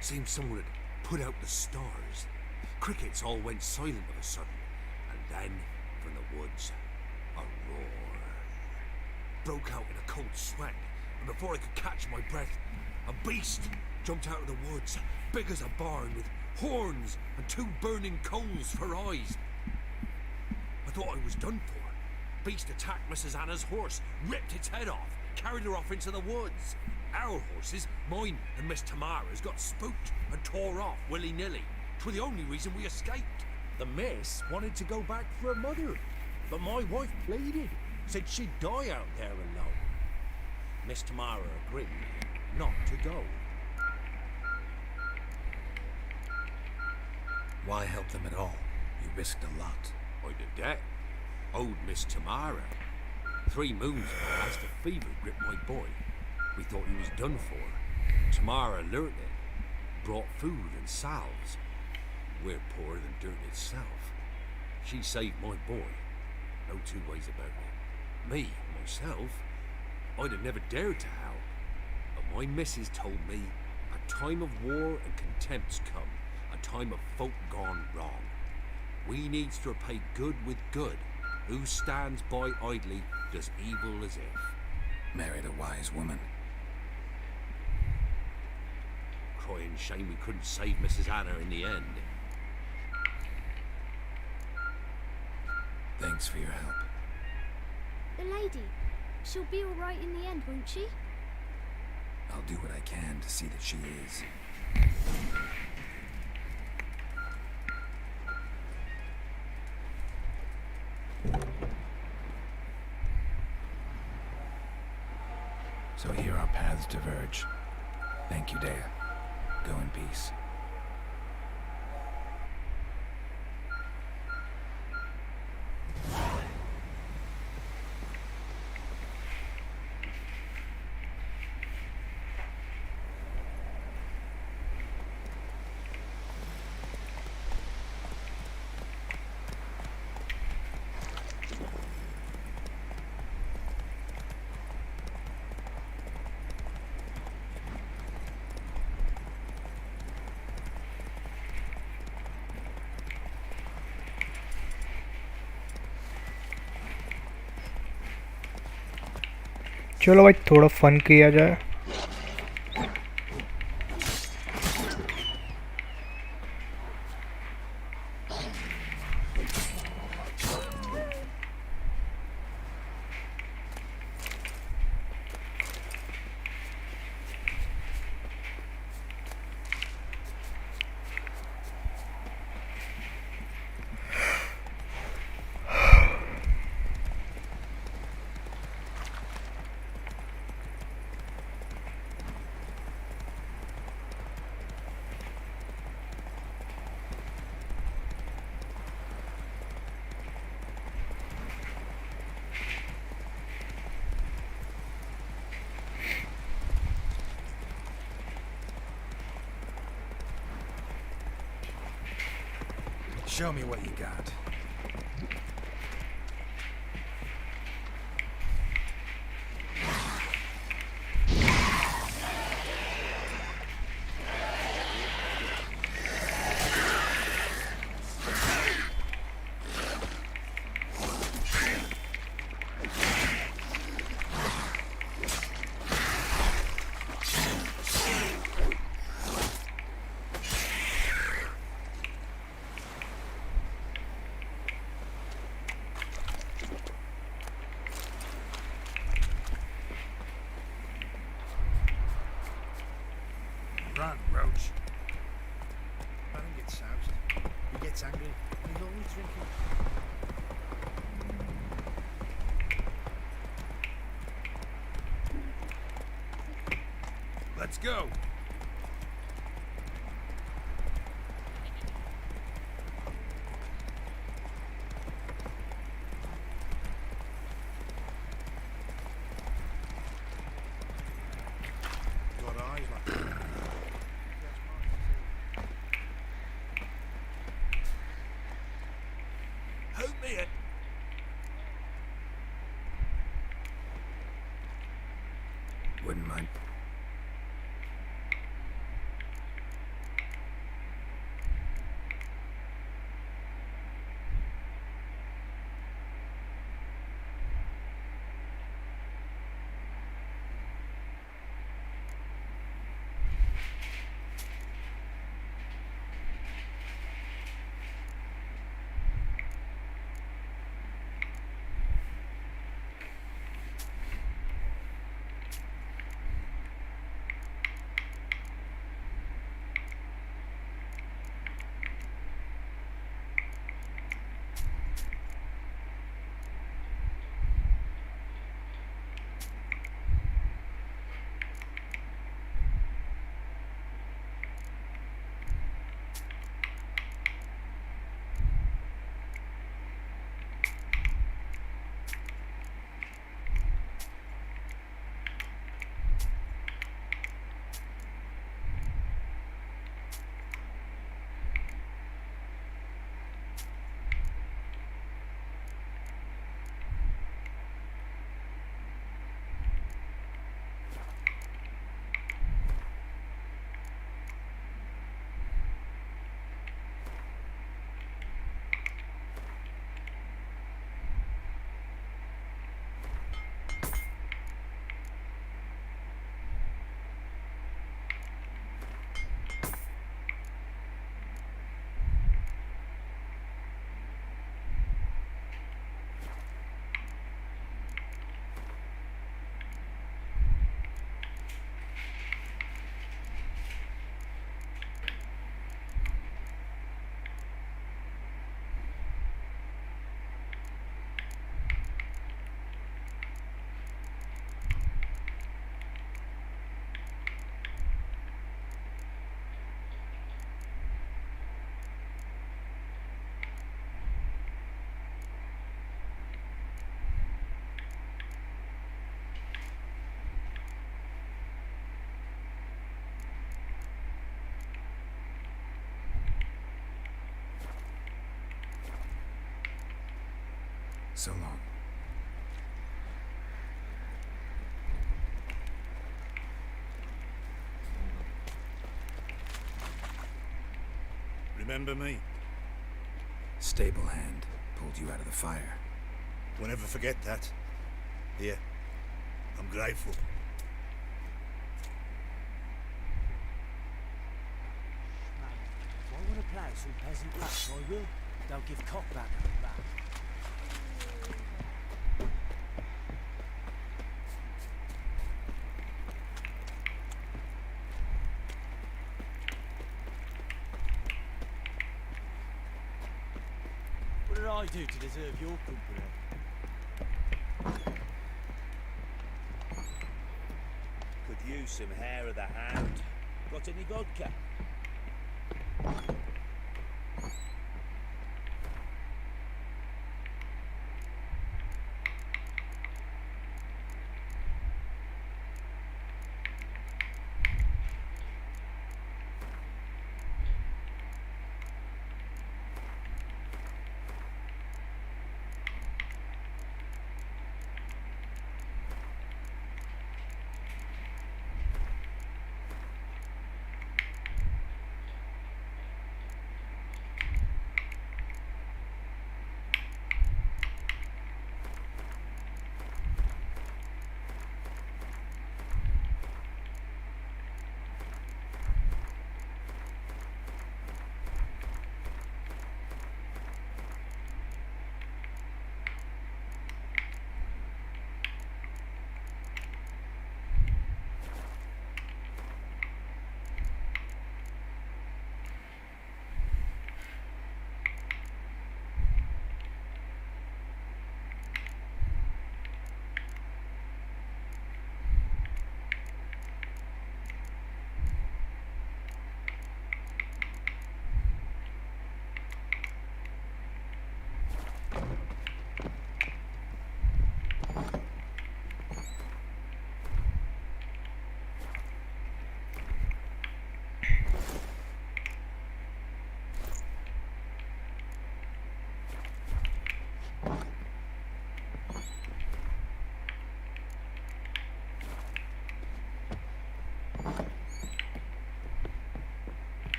Seemed someone had put out the stars. Crickets all went silent of a sudden, and then, from the woods, a roar. Broke out in a cold sweat, and before I could catch my breath, a beast jumped out of the woods, big as a barn, with horns and 2 burning coals for eyes. I thought I was done for. Beast attacked Mrs. Anna's horse, ripped its head off, carried her off into the woods. Our horses, mine and Miss Tamara's, got spooked and tore off willy-nilly. 'Twere the only reason we escaped. The miss wanted to go back for her mother, but my wife pleaded, said she'd die out there alone. Miss Tamara agreed not to go. Why help them at all? You risked a lot. I'd a debt. Owed Miss Tamara. 3 moons ago, as the fever gripped my boy, we thought he was done for. Tamara learnt it, brought food and salves. We're poorer than dirt itself. She saved my boy. No 2 ways about it. Me, myself, I'd have never dared to help. But my missus told me a time of war and contempt's come, a time of folk gone wrong. We needs to repay good with good. Who stands by idly does evil as if. Married a wise woman. Crying shame we couldn't save Mrs. Anna in the end. Thanks for your help. The lady. She'll be alright in the end, won't she? I'll do what I can to see that she is. So here our paths diverge. Thank you, Dea. Go in peace. चलो भाई थोड़ा fun किया जाए. Show me what you got. Run, Roach. Let him get soused. He gets angry, and he's only drinking. Let's go. Got eyes like help me. Wouldn't mind. So long. Remember me? Stable hand pulled you out of the fire. Won't ever forget that. Here, I'm grateful. If I want to play some peasant lass, I will. Don't give cock back like that. What did I do to deserve your company? Could use some hair of the hound. Got any vodka?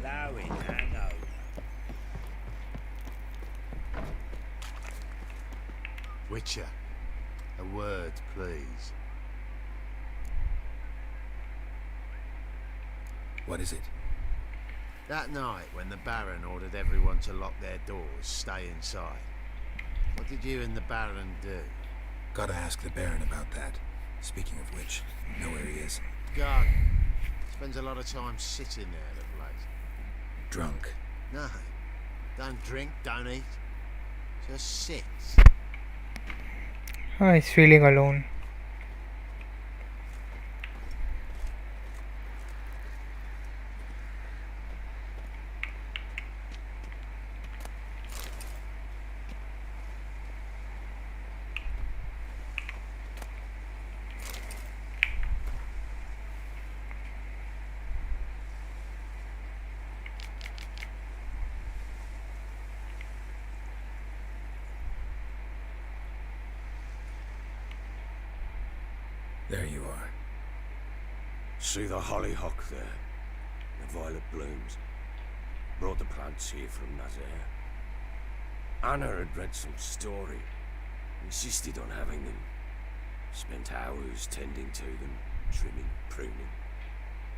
Ploughing hangover. Witcher, a word, please. What is it? That night when the Baron ordered everyone to lock their doors, stay inside. What did you and the Baron do? Gotta ask the Baron about that. Speaking of which, know where he is. God, spends a lot of time sitting there of late. Drunk. No, don't drink, don't eat. Just sit. He's feeling alone. There you are. See the hollyhock there? The violet blooms. Brought the plants here from Nazaire. Anna had read some story. Insisted on having them. Spent hours tending to them, trimming, pruning.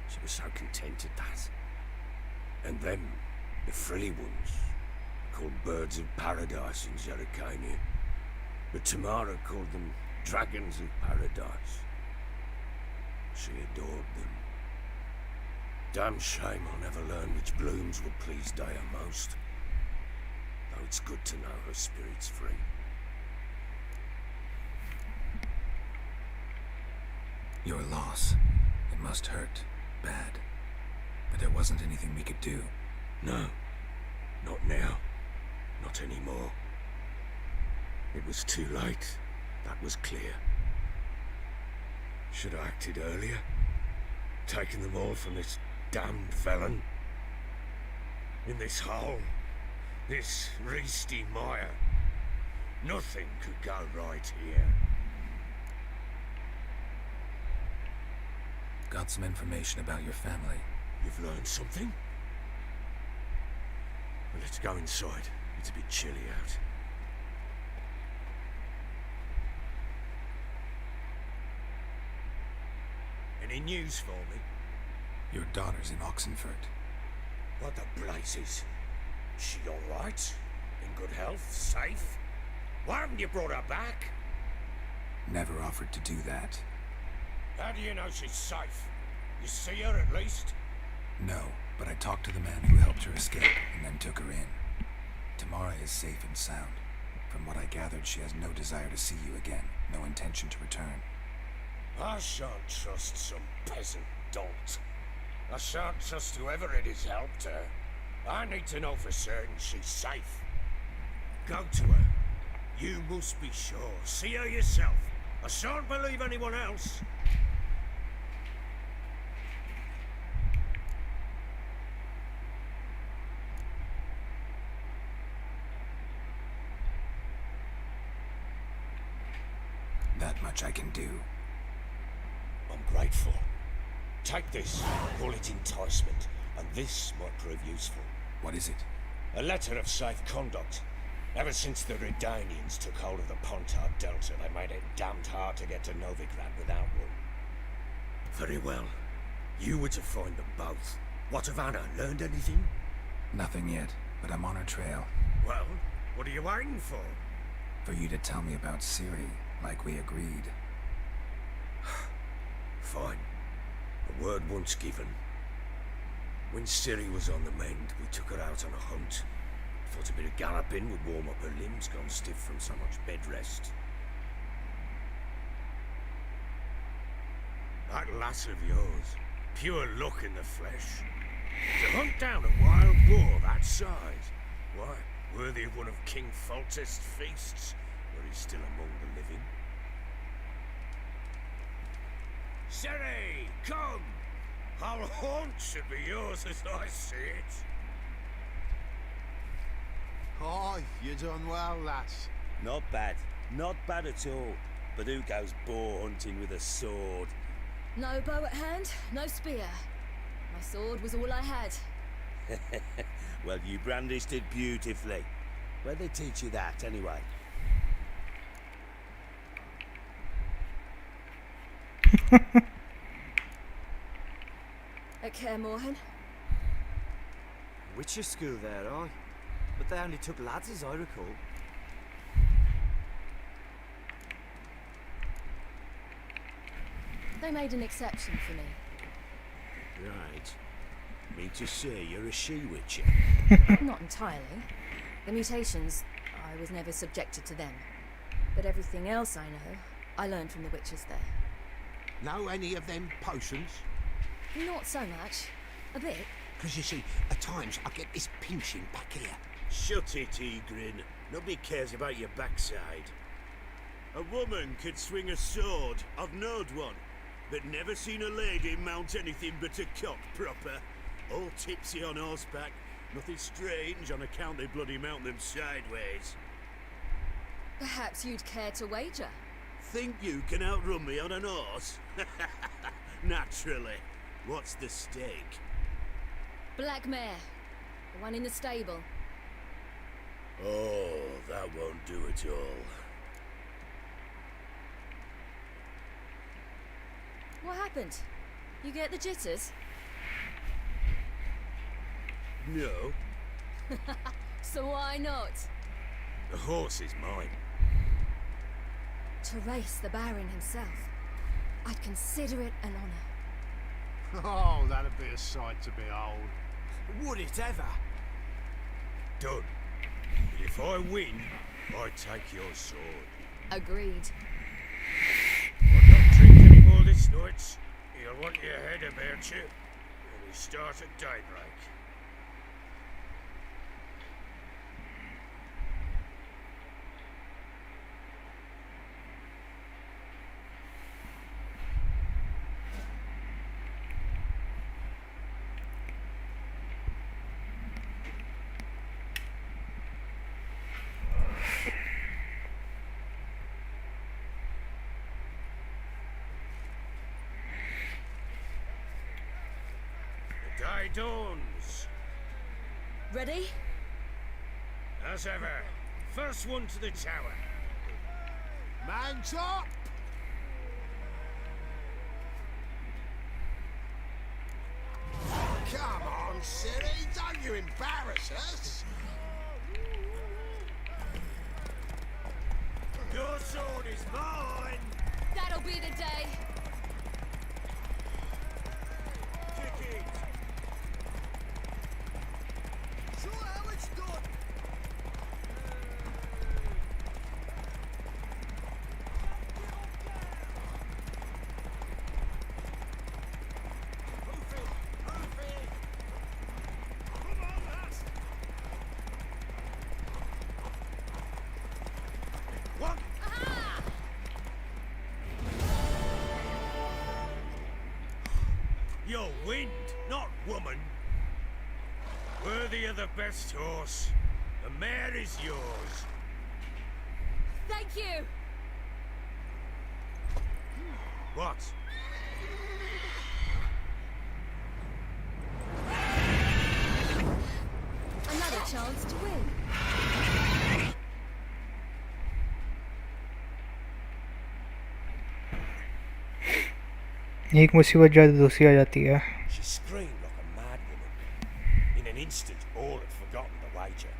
She was so content at that. And them, the frilly ones, called birds of paradise in Zerrikania. But Tamara called them dragons of paradise. She adored them. Damn shame I'll never learn which blooms will please Dea most. Though it's good to know her spirit's free. Your loss. It must hurt. Bad. But there wasn't anything we could do. No. Not now. Not anymore. It was too late. That was clear. Should have acted earlier. Taken them all from this damned felon. In this hole. This reesty mire. Nothing could go right here. Got some information about your family. You've learned something? Well, let's go inside. It's a bit chilly out. Any news for me? Your daughter's in Oxenford. What the blazes? She alright? In good health? Safe? Why haven't you brought her back? Never offered to do that. How do you know she's safe? You see her at least? No, but I talked to the man who helped her escape and then took her in. Tamara is safe and sound. From what I gathered, she has no desire to see you again, no intention to return. I shan't trust some peasant dolt. I shan't trust whoever it is helped her. I need to know for certain she's safe. Go to her. You must be sure. See her yourself. I shan't believe anyone else. That much I can do. I'm grateful. Take this, call it enticement, and this might prove useful. What is it? A letter of safe conduct. Ever since the Redanians took hold of the Pontar Delta, they made it damned hard to get to Novigrad without one. Very well. You were to find them both. What of Anna? Learned anything? Nothing yet, but I'm on her trail. Well, what are you waiting for? For you to tell me about Ciri, like we agreed. Fine. A word once given. When Ciri was on the mend, we took her out on a hunt. Thought a bit of galloping would warm up her limbs, gone stiff from so much bed rest. That lass of yours, pure luck in the flesh. To hunt down a wild boar that size, why, worthy of one of King Foltest's feasts, where he's still among the living. Ciri, come! Our haunt should be yours as I see it. Oh, you done well, lass. Not bad. Not bad at all. But who goes boar hunting with a sword? No bow at hand, no spear. My sword was all I had. Well, you brandished it beautifully. Where'd they teach you that, anyway? At Kaer Morhen. Witcher school there, aye. But they only took lads, as I recall. They made an exception for me. Right. Mean to say you're a she-witcher? Not entirely. The mutations, I was never subjected to them. But everything else I know, I learned from the witches there. Know any of them potions? Not so much. A bit. Because you see, at times I get this pinching back here. Shut it, Egrin. Nobody cares about your backside. A woman could swing a sword. I've knowed one. But never seen a lady mount anything but a cock proper. All tipsy on horseback. Nothing strange on account they bloody mount them sideways. Perhaps you'd care to wager? Think you can outrun me on an horse? Naturally. What's the stake? Black mare. The one in the stable. Oh, that won't do it all. What happened? You get the jitters? No. So why not? The horse is mine. To race the Baron himself. I'd consider it an honour. Oh, that'd be a sight to behold. Would it ever? Done. But if I win, I take your sword. Agreed. I'll not drink any more this night. You'll want your head about you. And we start at daybreak. Sky dawns. Ready? As ever, first one to the tower. Man's up! Come on, Siri, don't you embarrass us! Your sword is mine! That'll be the day. Kick it! Show how it's done! What? You're wind, not woman. Worthy of the best horse. The mare is yours. Thank you. What? Another chance to win. एक मुसीबत ज़्यादा दूसरी आ जाती है. She screamed like a mad woman. In an instant, all had forgotten the wager.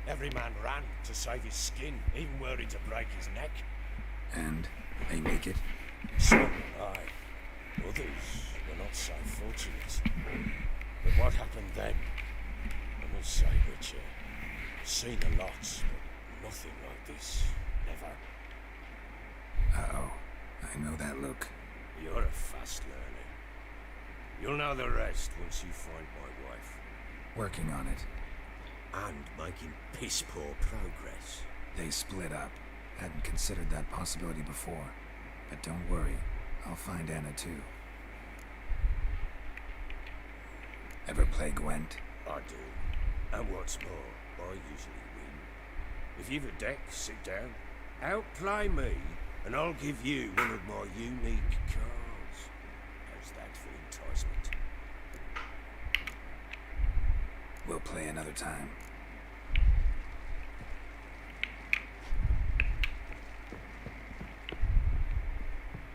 Every man ran to save his skin, even worried to break his neck. And they make it? Some, aye. Others were not so fortunate. But what happened then? I must say, Richard, seen a lot, but nothing like this. Never. Uh-oh. I know that look. You're a fast learner. You'll know the rest once you find my wife. Working on it. And making piss-poor progress. They split up. Hadn't considered that possibility before. But don't worry. I'll find Anna too. Ever play Gwent? I do. And what's more, I usually win. If you've a deck, sit down. Outplay me, and I'll give you one of my unique cards. How's that for enticement? We'll play another time.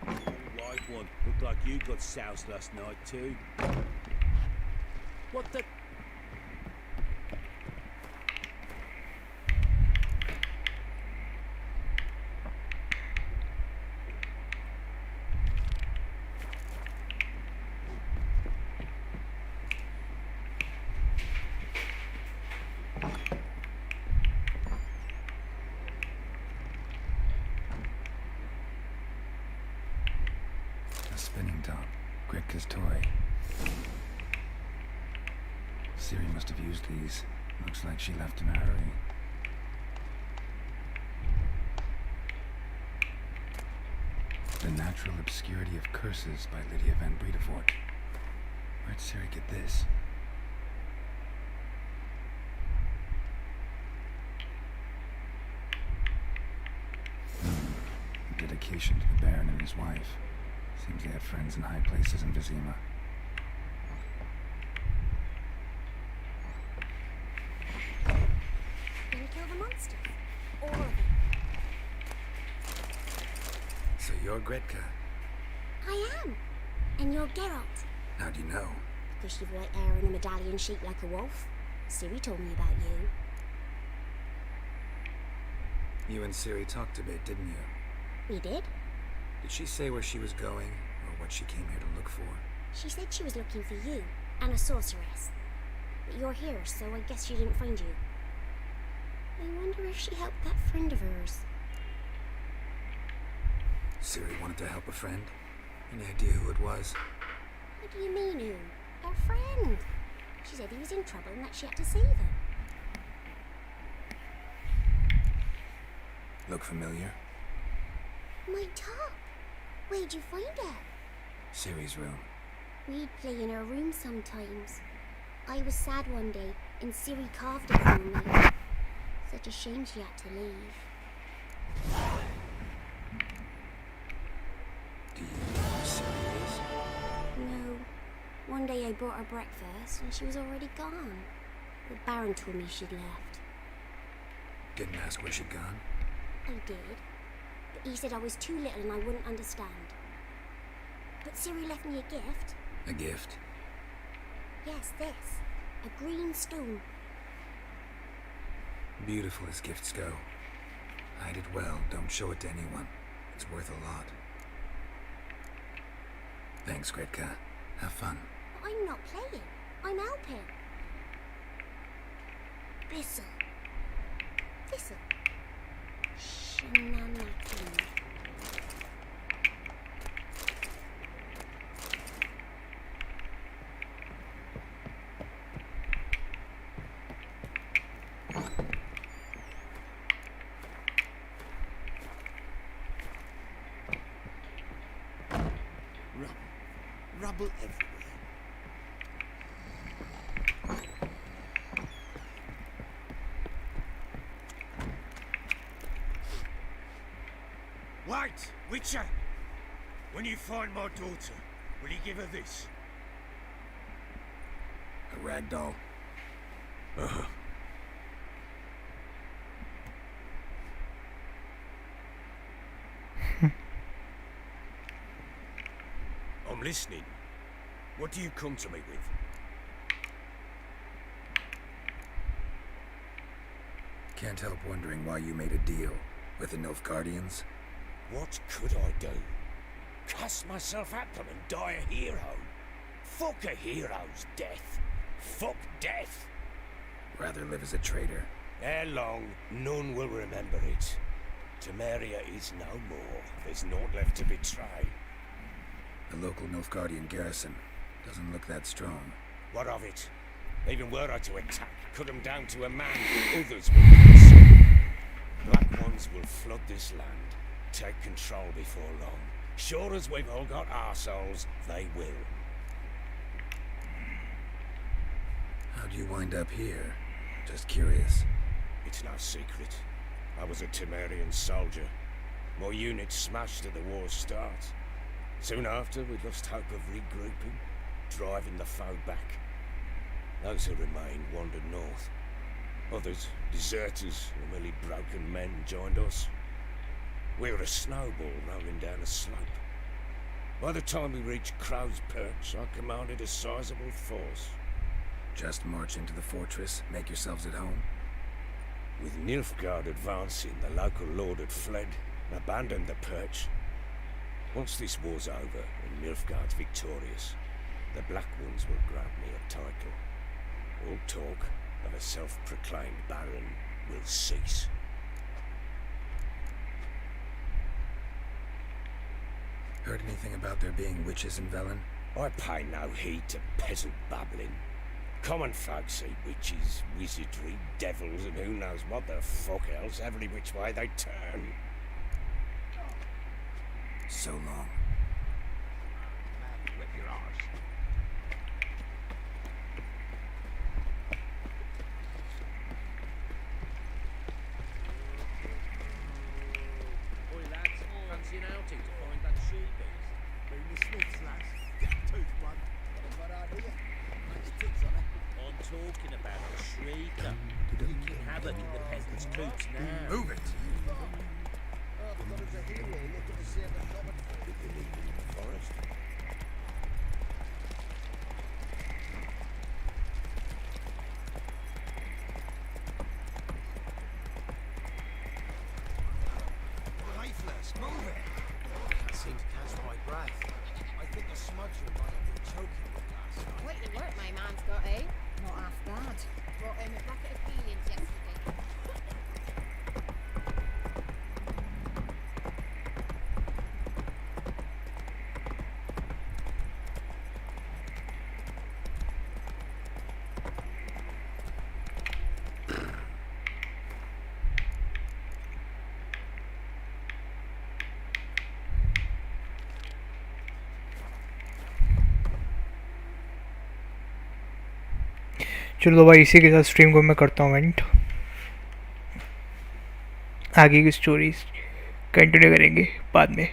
White one. Looked like you got soused last night too. What the... Spinning top. Gretka's toy. Siri must have used these. Looks like she left in a hurry. The Natural Obscurity of Curses by Lydia van Bredevoort. Where'd Siri get this? Dedication to the Baron and his wife. Seems they had friends in high places in Vizima. Gonna kill the monster. All of them. So you're Gretka. I am. And you're Geralt. How do you know? Because you've white hair and a medallion shaped like a wolf. Siri told me about you. You and Siri talked a bit, didn't you? We did. Did she say where she was going, or what she came here to look for? She said she was looking for you, and a sorceress. But you're here, so I guess she didn't find you. I wonder if she helped that friend of hers. Siri wanted to help a friend? Any idea who it was? What do you mean, who? Our friend. She said he was in trouble and that she had to save him. Look familiar? My top. Where'd you find it? Siri's room. We'd play in her room sometimes. I was sad one day, and Siri carved it for me. Such a shame she had to leave. Do you know who Siri is? No. One day I brought her breakfast and she was already gone. The Baron told me she'd left. Didn't ask where she'd gone? I did, but he said I was too little and I wouldn't understand. But Siri left me a gift. A gift? Yes, this. A green stone. Beautiful as gifts go. Hide it well, don't show it to anyone. It's worth a lot. Thanks, Gretka. Have fun. I'm not playing. I'm helping. Thistle. Shenanigans. Rubble everywhere. Wait, Witcher! When you find my daughter, will you give her this? A rag doll. I'm listening. What do you come to me with? Can't help wondering why you made a deal with the Nilfgaardians. What could I do? Cast myself at them and die a hero? Fuck a hero's death. Fuck death. Rather live as a traitor. Ere long, none will remember it. Temeria is no more. There's naught left to betray. The local Nilfgaardian garrison doesn't look that strong. What of it? Even were I to attack, cut them down to a man, others will be Black ones will flood this land, take control before long. Sure as we've all got arseholes, they will. How'd you wind up here? Just curious. It's no secret. I was a Temerian soldier. My unit smashed at the war's start. Soon after, we lost hope of regrouping, driving the foe back. Those who remained wandered north. Others, deserters or merely broken men, joined us. We were a snowball rolling down a slope. By the time we reached Crow's Perch, I commanded a sizable force. Just march into the fortress, make yourselves at home? With Nilfgaard advancing, the local lord had fled and abandoned the Perch. Once this war's over and Nilfgaard's victorious, the Black Ones will grant me a title. All talk of a self-proclaimed baron will cease. Heard anything about there being witches in Velen? I pay no heed to peasant babbling. Common folk see witches, wizardry, devils, and who knows what the fuck else every which way they turn. So long. Whip your arse. Oi lads, fancy an outing to find that sheep is? Bring the Smiths, lads. Get a tooth one. Got a good idea. Nice tits on it. I'm talking about a shrieker. Wreaking havoc in the peasants' coops now. Move it. Oh, because it's a hero looking to save the common folk. Forest. Lifeless. Move it. Can't seem to catch my breath. I think the smudger might have been choking me last night. Quite the work my man's got, eh? Not half bad. Brought him a bucket of peelings yesterday. चलो तो भाई इसी के साथ stream को मैं करता हूँ एंड आगे की स्टोरीज कंटिन्यू करेंगे बाद में।